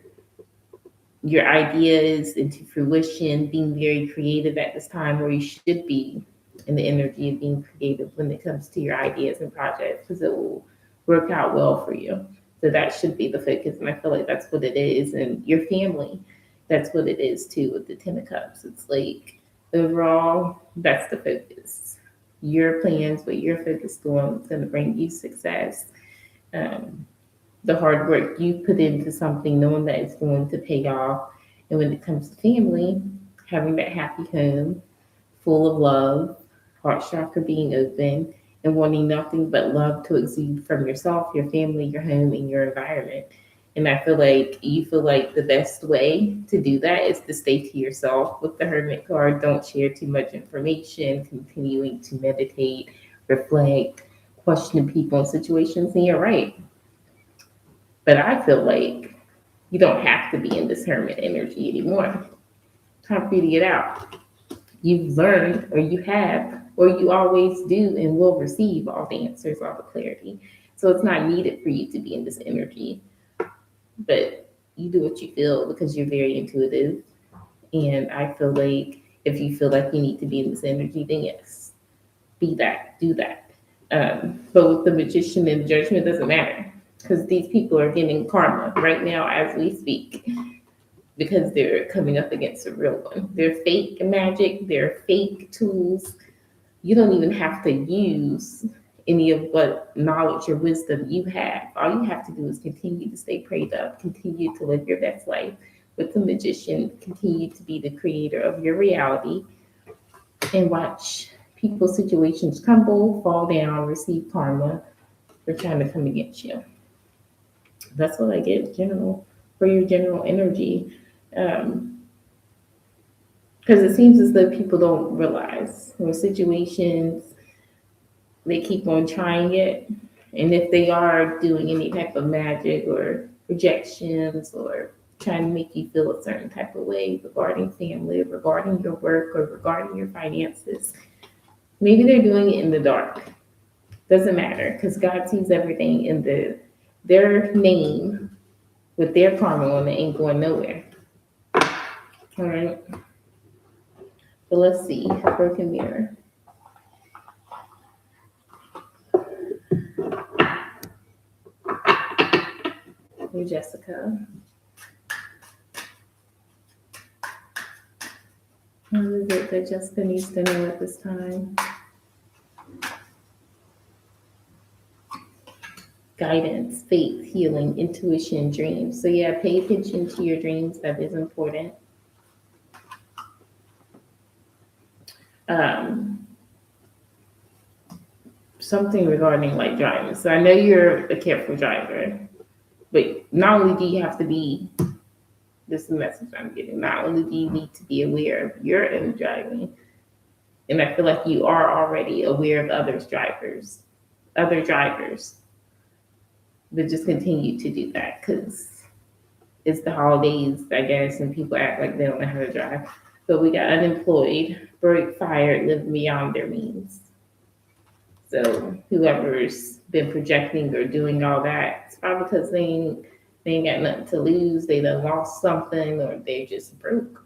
Speaker 1: your ideas into fruition, being very creative at this time where you should be in the energy of being creative when it comes to your ideas and projects, because it will work out well for you. So that should be the focus. And I feel like that's what it is. And your family, that's what it is too with the Ten of Cups. It's like overall, that's the focus. Your plans, what you're focused on, is going to bring you success. The hard work you put into something, knowing that it's going to pay off. And when it comes to family, having that happy home full of love, heart chakra being open, and wanting nothing but love to exude from yourself, your family, your home, and your environment. And I feel like you feel like the best way to do that is to stay to yourself with the Hermit card. Don't share too much information, continuing to meditate, reflect, question people and situations, and you're right. But I feel like you don't have to be in this hermit energy anymore. Time for you to get out. You've learned, or you have, or you always do and will receive all the answers, all the clarity. So it's not needed for you to be in this energy. But you do what you feel because you're very intuitive. And I feel like if you feel like you need to be in this energy, then yes, be that, do that. But with the magician and judgment, doesn't matter because these people are getting karma right now as we speak because they're coming up against a real one. They're fake magic, they're fake tools. You don't even have to use any of what knowledge or wisdom you have. All you have to do is continue to stay prayed up, continue to live your best life with the magician, continue to be the creator of your reality, and watch people's situations crumble, fall down, receive karma for trying to come against you. That's what I get general for your general energy. Because it seems as though people don't realize when situations, they keep on trying it. And if they are doing any type of magic or projections or trying to make you feel a certain type of way regarding family, regarding your work, or regarding your finances, maybe they're doing it in the dark. Doesn't matter because God sees everything in their name with their karma on it ain't going nowhere. All right. But let's see. Broken mirror. Hey, Jessica. What is it that Jessica needs to know at this time? Guidance, faith, healing, intuition, dreams. So yeah, pay attention to your dreams. That is important. Something regarding like driving. So I know you're a careful driver, but not only do you have to be, this is the message I'm getting, not only do you need to be aware of your own driving, and I feel like you are already aware of other drivers, but just continue to do that because it's the holidays, I guess, and people act like they don't know how to drive. But we got unemployed, broke, fired, living beyond their means. So whoever's been projecting or doing all that, it's probably because they ain't got nothing to lose. They done lost something or they just broke.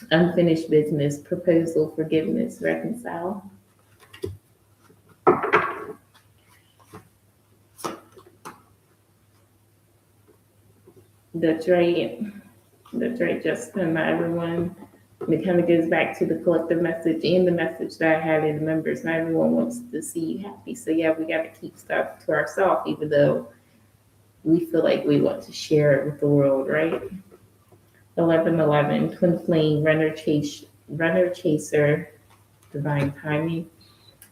Speaker 1: Unfinished business, proposal, forgiveness, reconcile. That's right. That's right, Justin, not everyone. And it kind of goes back to the collective message and the message that I had in the members. Not everyone wants to see you happy. So yeah, we got to keep stuff to ourselves, even though we feel like we want to share it with the world, right? 1111, twin flame, runner chaser, divine timing.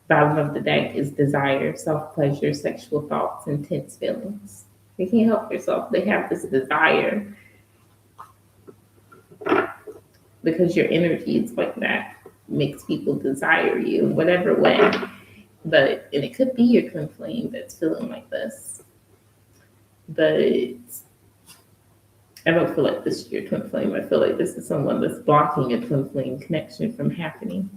Speaker 1: Bottom of the deck is desire, self pleasure, sexual thoughts, intense feelings. They can't help themselves. They have this desire because your energy is like that, makes people desire you in whatever way. But and it could be your twin flame that's feeling like this. But I don't feel like this is your twin flame. I feel like this is someone that's blocking a twin flame connection from happening.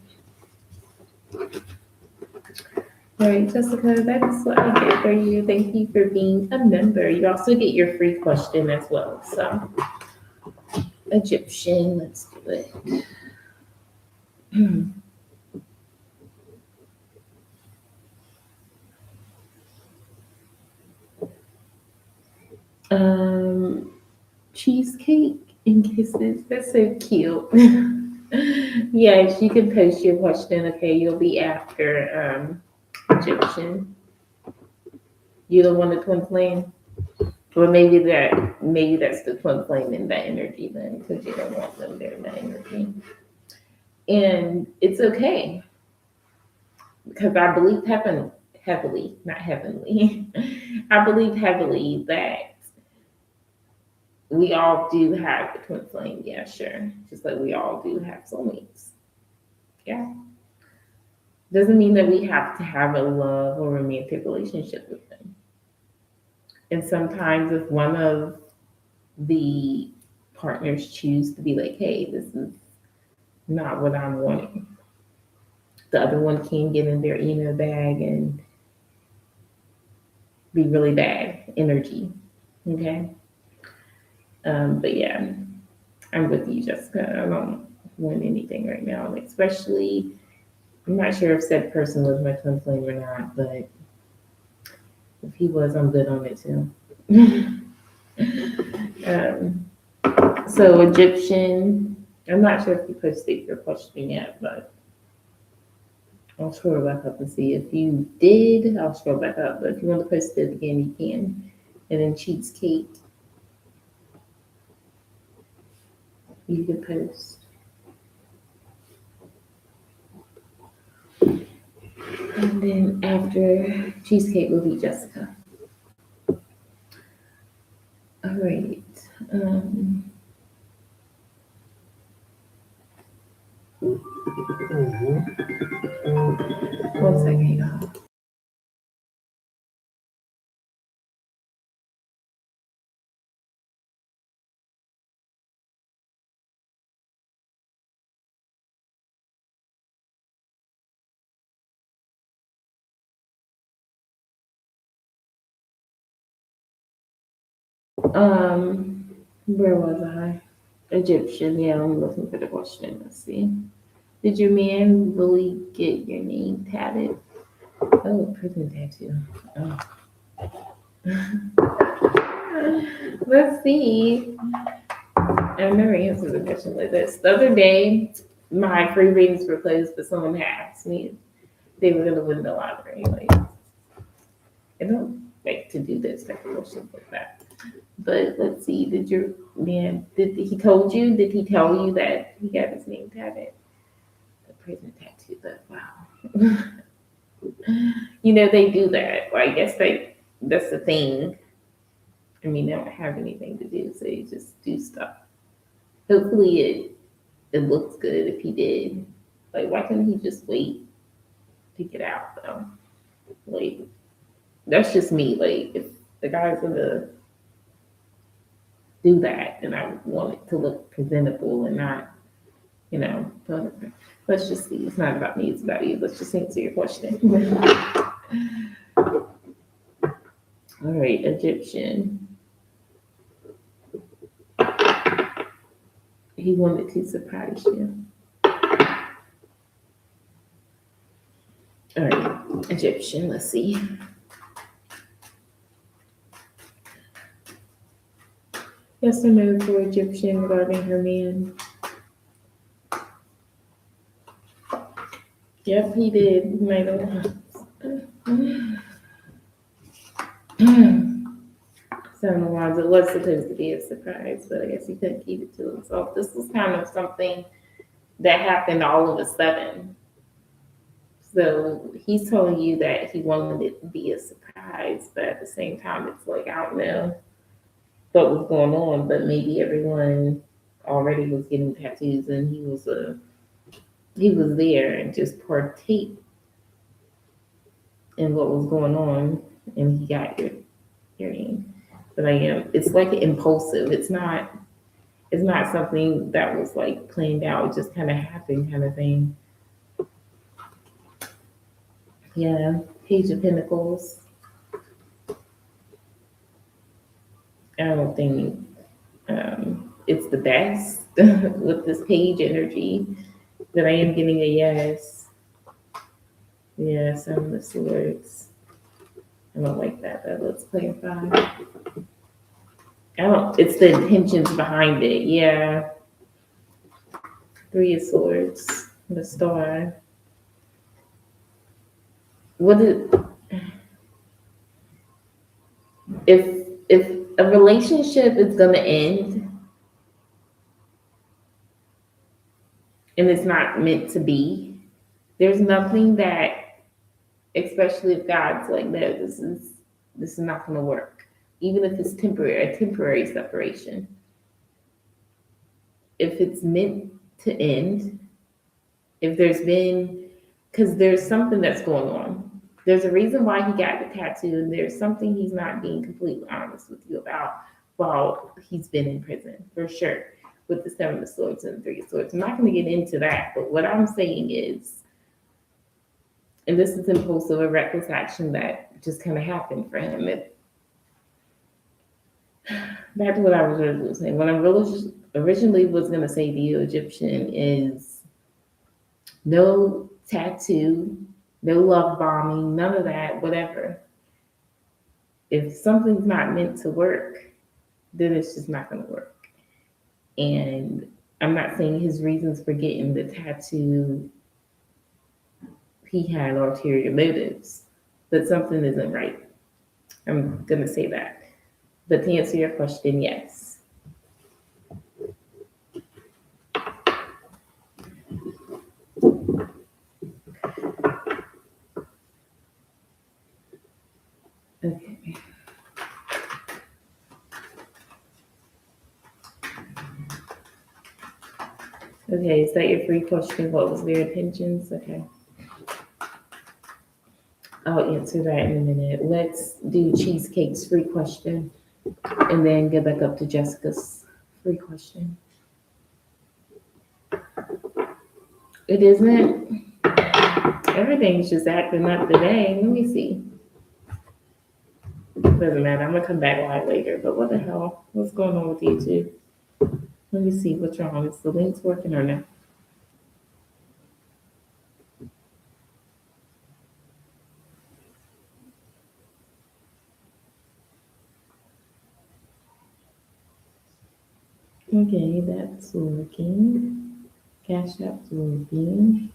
Speaker 1: All right, Jessica, that's what I get for you. Thank you for being a member. You also get your free question as well. So, Egyptian, let's do it. Cheesecake and kisses. That's so cute. Yes, you can post your question. Okay, you'll be after Egyptian. You don't want a twin flame? Or maybe that's the twin flame in that energy then, because you don't want them there in that energy. And it's okay. Because I believe heavily, not heavenly. I believe heavily that we all do have a twin flame, yeah, sure. Just like we all do have soulmates. Yeah. Doesn't mean that we have to have a love or romantic relationship with them. And sometimes if one of the partners choose to be like, hey, this is not what I'm wanting, the other one can get in their email bag and be really bad energy. Okay. But yeah, I'm with you, Jessica. I don't want anything right now, especially I'm not sure if said person was my twin flame or not, but if he was, I'm good on it too. um, so Egyptian, I'm not sure if you posted your question yet, but I'll scroll back up and see. If you did, I'll scroll back up. But if you want to post it again, you can. And then Cheesecake, you can post. And then after Cheesecake will be Jessica. All right. Um, 1 second, y'all. Where was I? Egyptian. Yeah, I'm looking for the question. Let's see. Did your man really get your name tatted? Oh, prison tattoo. Oh. Let's see. I've never answered a question like this. The other day, my free readings were closed, but someone had asked me if they were going to win the lottery. Like, I don't like to do this type of questions like that. But let's see. Did your man? Did he told you? Did he tell you that he got his name tatted? The prison tattoo. But wow. They do that. Well, I guess that's the thing. I mean, they don't have anything to do, so you just do stuff. Hopefully, it looks good if he did. Like, why couldn't he just wait to get out though? Like, that's just me. Like, if the guy's gonna do that, then I want it to look presentable and not, but let's just see. It's not about me, it's about you. Let's just answer your question. All right, Egyptian. He wanted to surprise you. All right, Egyptian, let's see. Yes or no for Egyptian regarding her man? Yep, he did. He might have. Seven of Wands. It was supposed to be a surprise, but I guess he couldn't keep it to himself. This was kind of something that happened all of a sudden. So he's telling you that he wanted it to be a surprise, but at the same time, it's like, I don't know what was going on, but maybe everyone already was getting tattoos and he was there and just partake in what was going on, and he got your name. But it's like impulsive. It's not something that was like planned out. It just kind of happened, kind of thing. Yeah, Page of Pentacles. I don't think it's the best with this page energy, but I am getting a yes. Yeah, Seven of Swords. I don't like that, but let's clarify. It's the intentions behind it. Yeah. Three of Swords, the Star. If a relationship is gonna end and it's not meant to be, there's nothing that, especially if God's like, no, this is not gonna work. Even if it's a temporary separation. If it's meant to end, if because there's something that's going on. There's a reason why he got the tattoo, and there's something he's not being completely honest with you about while he's been in prison, for sure, with the Seven of Swords and the Three of Swords. I'm not going to get into that, but what I'm saying is And this is impulsive or reckless action that just kind of happened for him. Back to what I was originally saying. What I originally was going to say to you, Egyptian, is no tattoo, no love bombing, none of that, whatever. If something's not meant to work, then it's just not going to work. And I'm not saying his reasons for getting the tattoo, he had ulterior motives, but something isn't right. I'm going to say that. But to answer your question, yes. Okay. Okay, is that your free question? What was their intentions? Okay. I'll answer that in a minute. Let's do Cheesecake's free question and then get back up to Jessica's free question. It isn't. Everything's just acting up today. Let me see. Doesn't matter. I'm gonna come back live later. But what the hell? What's going on with YouTube? Let me see what's wrong. Is the links working or not? Okay, that's working. Cash App's working.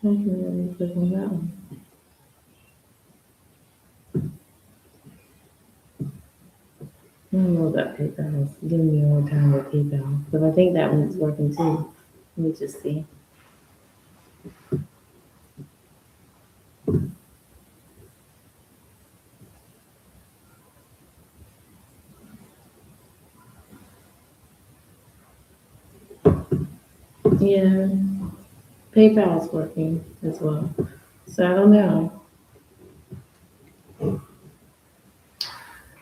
Speaker 1: Okay, let me click on that one. I don't know about PayPal. It's giving me a hard time with PayPal, but I think that one's working too. Let me just see. Yeah, PayPal's working as well. So I don't know.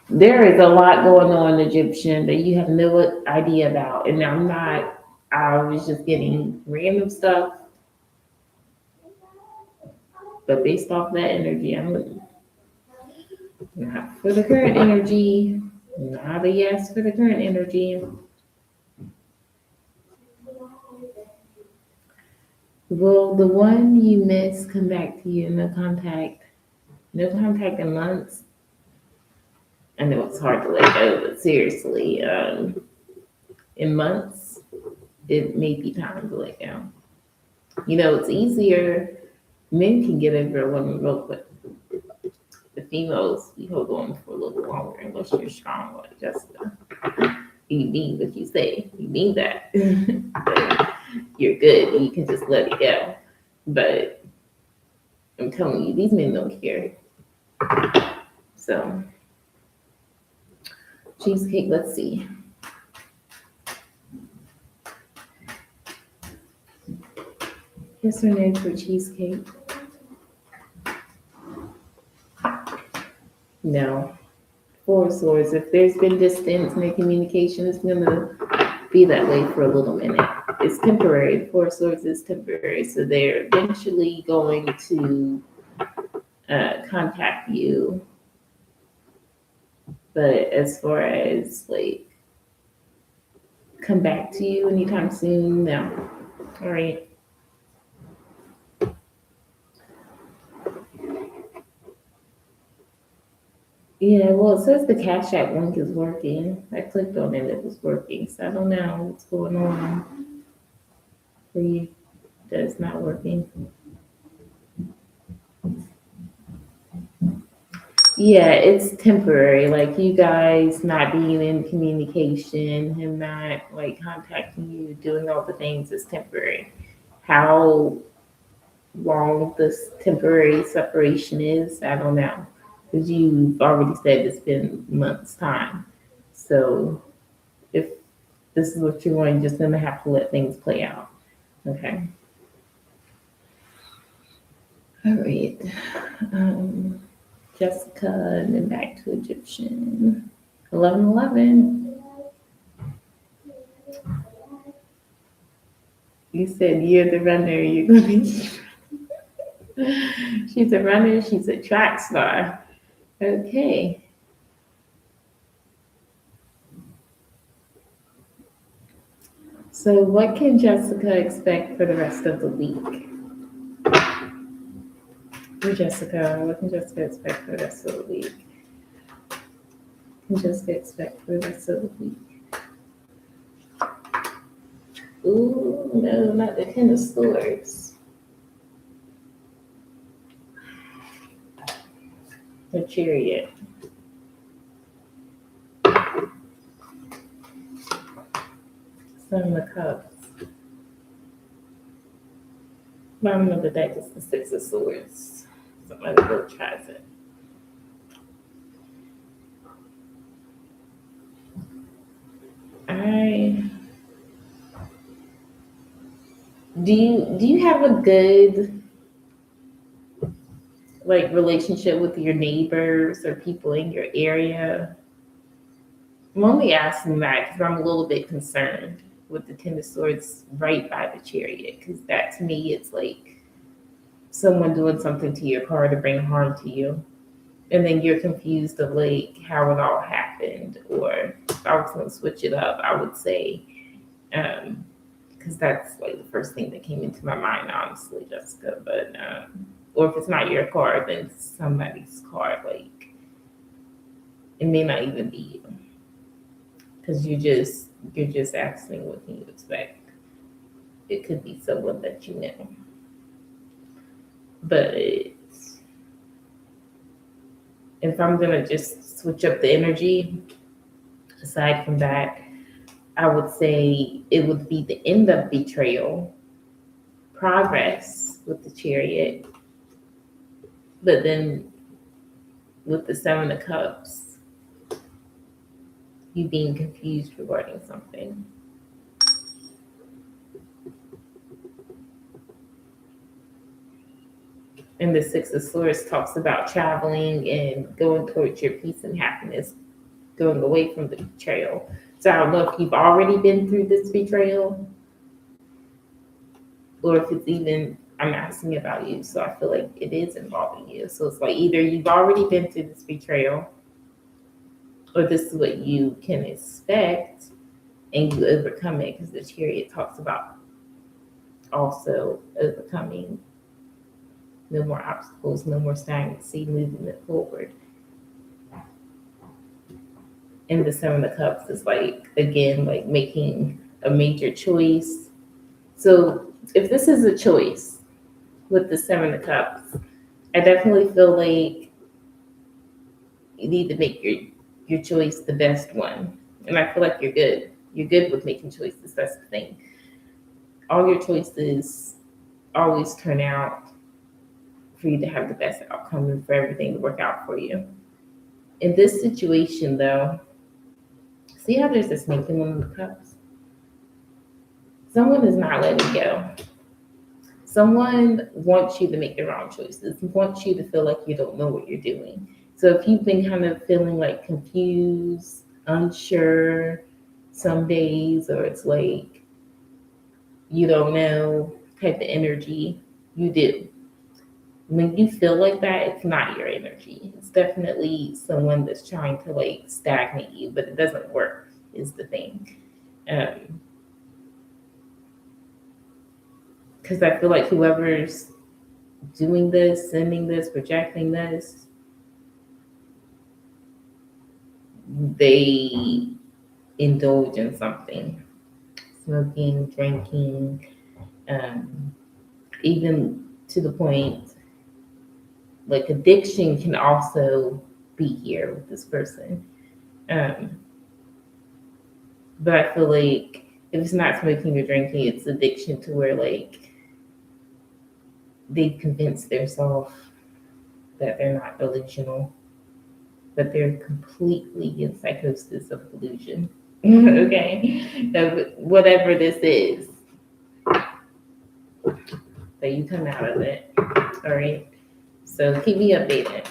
Speaker 1: There is a lot going on, Egyptian, that you have no idea about. And I'm not, I was just getting random stuff, but based off that energy, I'm not for the current energy, not a yes for the current energy. Will the one you miss come back to you? No contact, no contact in months. I know it's hard to let go, but seriously, in months, it may be time to let go. You know, it's easier. Men can get over a woman real quick. The females, you hold on for a little longer unless you're strong, like Jessica. You mean what you say. You mean that. You're good. You can just let it go. But I'm telling you, these men don't care. So, Cheesecake, let's see. Yes or no for Cheesecake? No. Four of Swords. If there's been distance in the communication, it's going to be that way for a little minute. It's temporary. Four of Swords is temporary. So they're eventually going to contact you. But as far as like come back to you anytime soon, no. All right. Yeah, well, it says the Cash App link is working. I clicked on it, it was working. So I don't know what's going on for you that it's not working. Yeah, it's temporary. Like you guys not being in communication, him not like contacting you, doing all the things is temporary. How long this temporary separation is, I don't know. Because you've already said it's been months' time. So if this is what you want, you're just gonna have to let things play out. Okay. All right. Jessica, and then back to Egyptian. 11:11. You said you're the runner. You're gonna be. She's a runner. She's a track star. Okay. So, what can Jessica expect for the rest of the week? Jessica, what can Jessica expect for the rest of the week? What can Jessica expect for the rest of the week? Ooh, no, not the Ten of Swords. The Chariot. Seven of Cups. Bottom of the deck is the Six of Swords. Somebody go tries it. Do you have a good relationship with your neighbors or people in your area? I'm only asking that because I'm a little bit concerned with the Ten of Swords right by the Chariot, because that to me it's like someone doing something to your car to bring harm to you, and then you're confused of like how it all happened. Or if I was going to switch it up, I would say, because that's like the first thing that came into my mind, honestly, Jessica. But or if it's not your car, then somebody's car. Like it may not even be you, because you're just asking what can you expect. It could be someone that you know, but if I'm gonna just switch up the energy, aside from that, I would say it would be the end of betrayal, progress with the Chariot, but then with the Seven of Cups, you being confused regarding something. And the Six of Swords talks about traveling and going towards your peace and happiness, going away from the betrayal. So I don't know if you've already been through this betrayal, or if it's even, I'm asking about you, so I feel like it is involving you. So it's like either you've already been through this betrayal, or this is what you can expect and you overcome it, because the Chariot talks about also overcoming. No more obstacles, no more stagnancy, moving it forward. And the Seven of Cups is like, again, like making a major choice. So if this is a choice with the Seven of Cups, I definitely feel like you need to make your choice the best one. And I feel like you're good. You're good with making choices. That's the thing. All your choices always turn out for you to have the best outcome and for everything to work out for you. In this situation, though, see how there's a snake in one of the cups? Someone is not letting go. Someone wants you to make the wrong choices, wants you to feel like you don't know what you're doing. So if you've been kind of feeling like confused, unsure some days, or it's like you don't know type of energy, you do. When you feel like that, it's not your energy. It's definitely someone that's trying to like stagnate you, but it doesn't work, is the thing. Because I feel like whoever's doing this, sending this, projecting this, they indulge in something. Smoking, drinking, even to the point, like addiction can also be here with this person. But I feel like if it's not smoking or drinking, it's addiction to where like they convince themselves that they're not delusional, but they're completely in psychosis of delusion. Okay, so whatever this is, so you come out of it. All right. So keep me updated.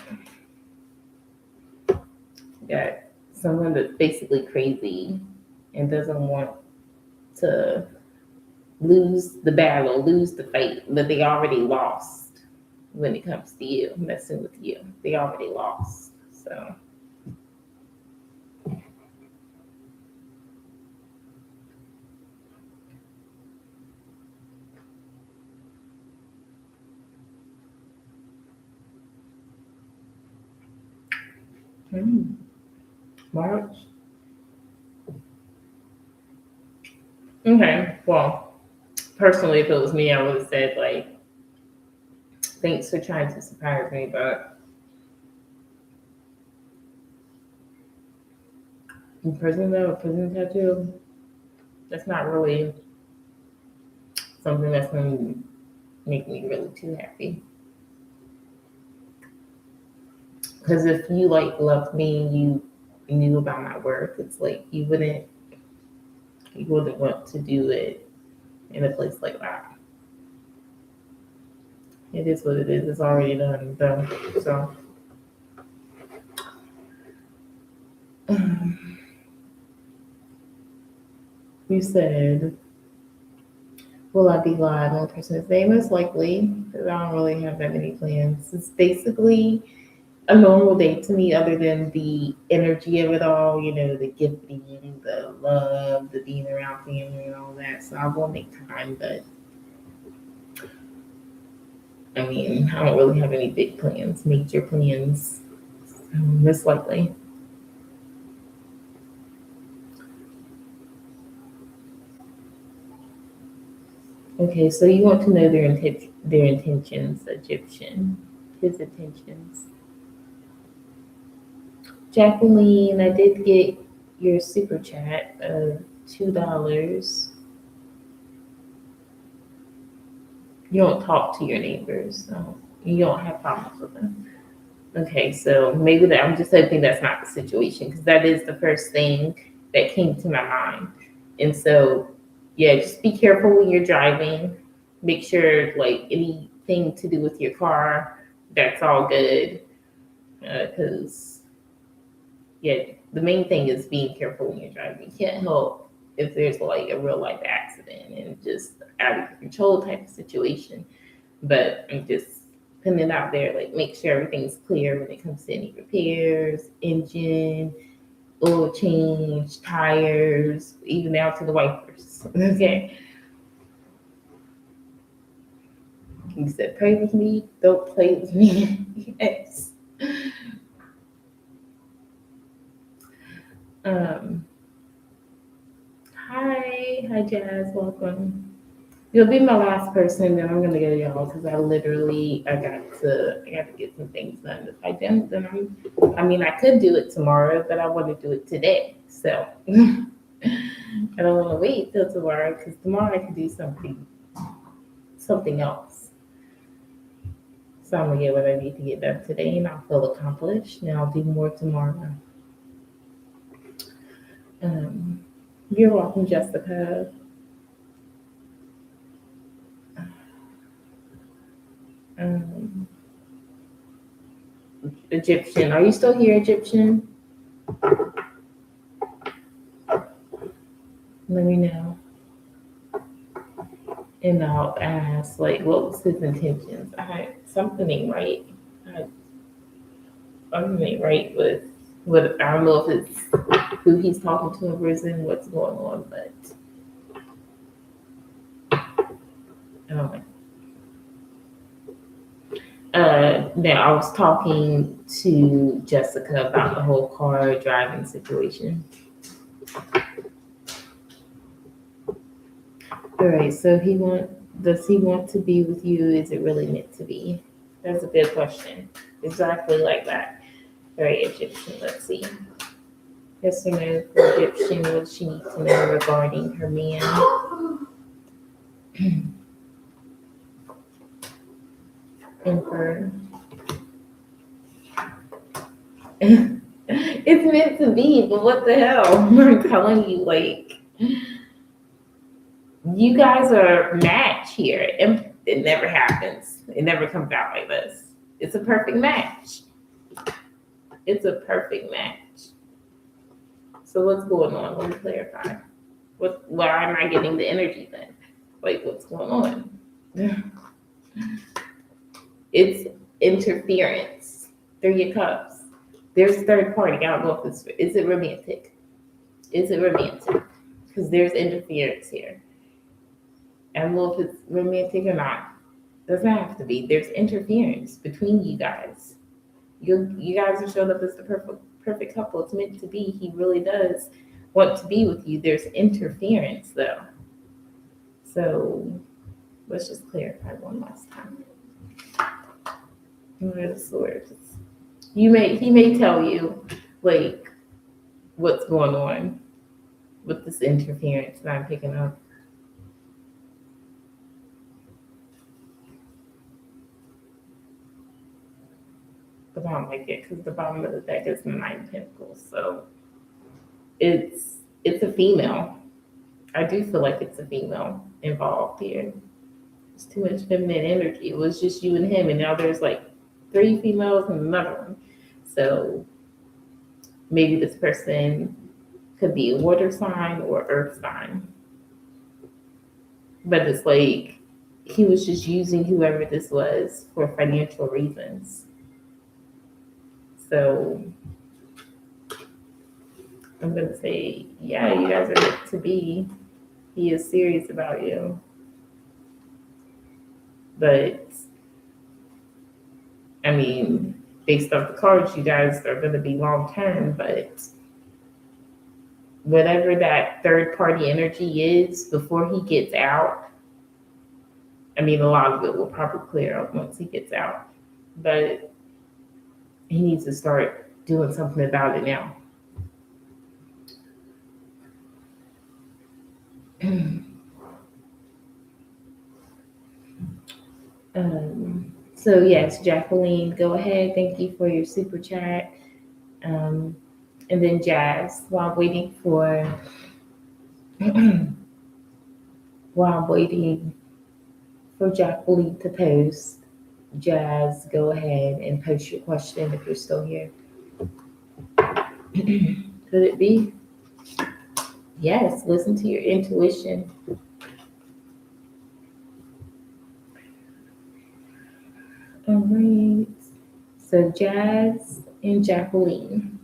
Speaker 1: got someone that's basically crazy and doesn't want to lose the battle, lose the fight, but they already lost when it comes to you, messing with you. They already lost. So March. Okay. Well, personally, if it was me, I would have said like, thanks for trying to surprise me, but in prison though, a prison tattoo, that's not really something that's going to make me really too happy. Because if you like loved me and you knew about my work, it's like you wouldn't want to do it in a place like that. It is what it is. It's already done though. So you said, will I be live on Christmas Day? Most likely, because I don't really have that many plans. It's basically a normal day to me, other than the energy of it all, the gifting, the love, the being around family and all that. So I will make time, but I mean, I don't really have any big plans, major plans, most likely. Okay, so you want to know their intentions, Egyptian, his intentions. Jacqueline, I did get your super chat of $2. You don't talk to your neighbors, so you don't have problems with them. Okay, so maybe that I'm just hoping that's not the situation, because that is the first thing that came to my mind. And so, yeah, just be careful when you're driving. Make sure, like, anything to do with your car, that's all good. Because, yeah, the main thing is being careful when you're driving. You can't help if there's, like, a real life accident and just out of control type of situation. But I'm just putting it out there, like, make sure everything's clear when it comes to any repairs, engine, oil change, tires, even down to the wipers. Okay. You said, pray with me, don't play with me. Yes. Hi, Jazz, welcome. You'll be my last person, then I'm gonna go to y'all because I got to get some things done. If I don't, then I could do it tomorrow, but I want to do it today. So I don't want to wait till tomorrow, because tomorrow I can do something else. So I'm gonna get what I need to get done today, and I'll feel accomplished, and I'll do more tomorrow. You're welcome, Jessica. Egyptian, are you still here, Egyptian? Let me know. And I'll ask, like, what was his intentions? Something ain't right. Something ain't right with what, I don't know if it's who he's talking to in prison, what's going on, but now I was talking to Jessica about the whole car driving situation. All right, so does he want to be with you? Is it really meant to be? That's a good question. Exactly like that. All right, Egyptian, let's see. Yes or no for Egyptian, what does she need to know regarding her man? Emperor. It's meant to be, but what the hell? I'm telling you, like, you guys are match here. It never happens. It never comes out like this. It's a perfect match. It's a perfect match. So what's going on? Let me clarify. Why am I getting the energy then? Like, what's going on? It's interference. Three of Cups. There's third party. I don't know if is it romantic? Is it romantic? Because there's interference here. I don't know if it's romantic or not. Doesn't have to be. There's interference between you guys. You guys are showing up as the perfect couple. It's meant to be. He really does want to be with you. There's interference though. So let's just clarify one last time. Where are the swords? He may tell you like what's going on with this interference that I'm picking up. But I don't like it because the bottom of the deck is the Nine of Pentacles. So it's a female. I do feel like it's a female involved here. It's too much feminine energy. It was just you and him, and now there's like 3 females and another one. So maybe this person could be a water sign or earth sign. But it's like he was just using whoever this was for financial reasons. So I'm going to say, yeah, you guys are meant to be. He is serious about you. But, I mean, based off the cards, you guys are going to be long term. But whatever that third party energy is before he gets out, I mean, a lot of it will probably clear up once he gets out. But he needs to start doing something about it now. So yes, Jacqueline, go ahead. Thank you for your super chat. And then Jazz, while I'm waiting for Jacqueline to post, Jazz, go ahead and post your question if you're still here. Could it be? Yes, listen to your intuition. All right. So Jazz and Jacqueline.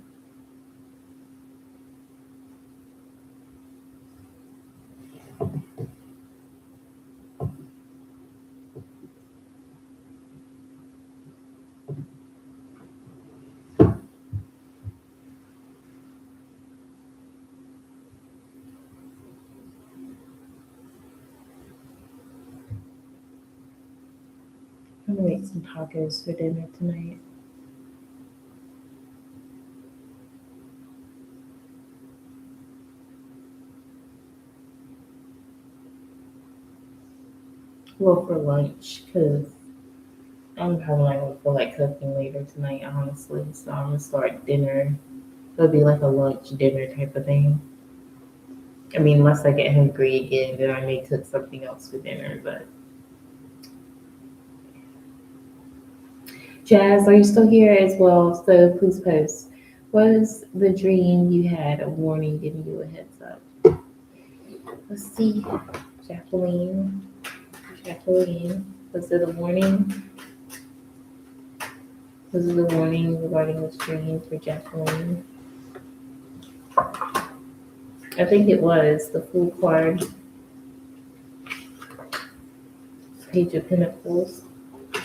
Speaker 1: I'm gonna make some tacos for dinner tonight. Well, for lunch, because I'm probably not gonna feel like cooking later tonight, honestly. So I'm gonna start dinner. It'll be like a lunch dinner type of thing. I mean, unless I get hungry again, then I may cook something else for dinner. But Jazz, are you still here as well? So please post. Was the dream you had a warning, giving you a heads up? Let's see, Jacqueline, was it a warning? Was it a warning regarding this dream for Jacqueline? I think it was the Fool card. Page of Pentacles.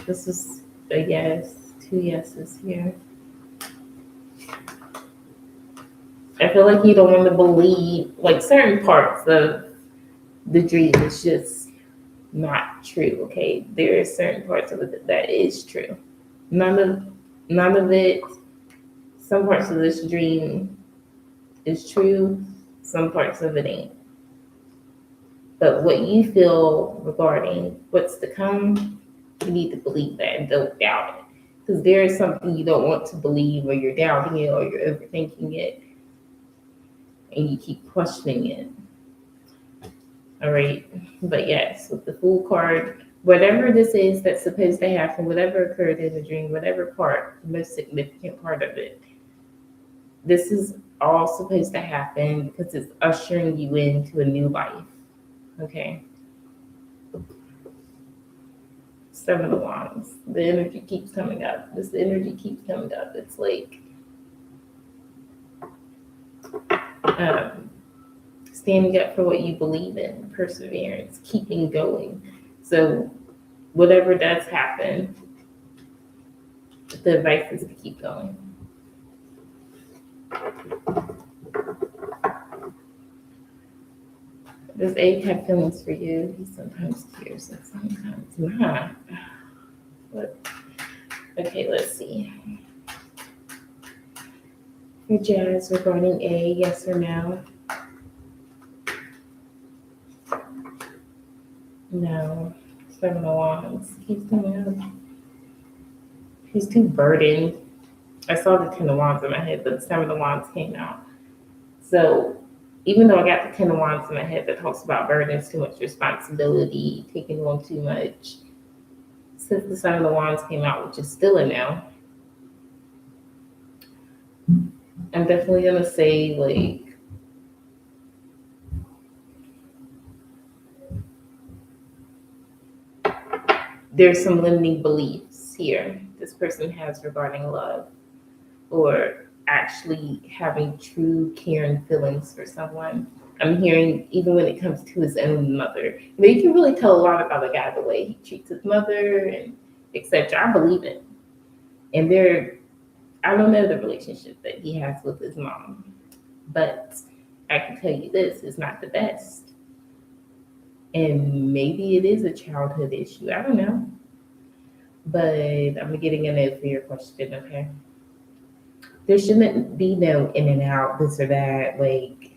Speaker 1: This is a yes, 2 yeses here. I feel like you don't want to believe, like certain parts of the dream is just not true, okay? There are certain parts of it that is true. None of it, some parts of this dream is true, some parts of it ain't. But what you feel regarding what's to come, you need to believe that and don't doubt it. Because there is something you don't want to believe, or you're doubting it, or you're overthinking it, and you keep questioning it. All right. But yes, with the Fool card, whatever this is that's supposed to happen, whatever occurred in the dream, whatever part, the most significant part of it, this is all supposed to happen because it's ushering you into a new life. Okay. 7 of Wands. The energy keeps coming up. This energy keeps coming up. It's like standing up for what you believe in, perseverance, keeping going. So whatever does happen, the advice is to keep going. Does Abe have feelings for you? He sometimes cares and sometimes not. But, okay, let's see. For Jazz regarding A, yes or no? No. 7 of Wands. He's coming up. He's too burdened. I saw the 10 of Wands in my head, but the 7 of Wands came out. So even though I got the 10 of Wands in my head that talks about burdens, too much responsibility, taking on too much, since the 7 of Wands came out, which is still a no, I'm definitely going to say, like, there's some limiting beliefs here this person has regarding love or actually having true care and feelings for someone. I'm hearing even when it comes to his own mother. You can really tell a lot about a guy the way he treats his mother and etc. I believe it. And I don't know the relationship that he has with his mom, but I can tell you this is not the best. And maybe it is a childhood issue. I don't know. But I'm getting a no for your question, okay? There shouldn't be no in and out, this or that, like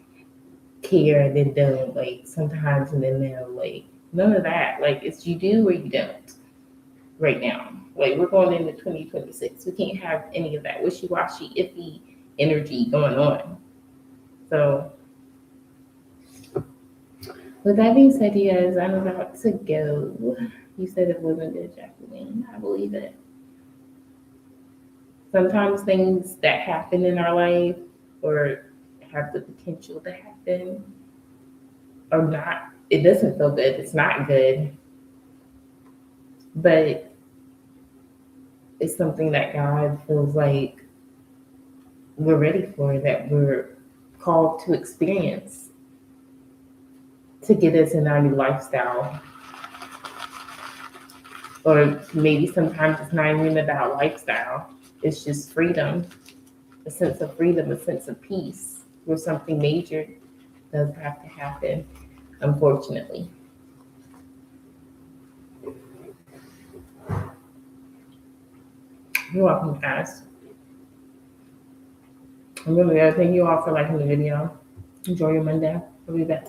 Speaker 1: care and then don't, like sometimes and then no, like none of that. Like it's you do or you don't right now. Like we're going into 2026. We can't have any of that wishy-washy, iffy energy going on. So with that being said, you guys, I'm about to go. You said it wasn't good, Jacqueline. I believe it. Sometimes things that happen in our life or have the potential to happen are not, it doesn't feel good. It's not good. But it's something that God feels like we're ready for, that we're called to experience to get us in our new lifestyle. Or maybe sometimes it's not even about lifestyle. It's just freedom, a sense of freedom, a sense of peace, where something major does have to happen, unfortunately. You're welcome, guys. I'm really gonna thank you all for liking the video. Enjoy your Monday. I'll be back.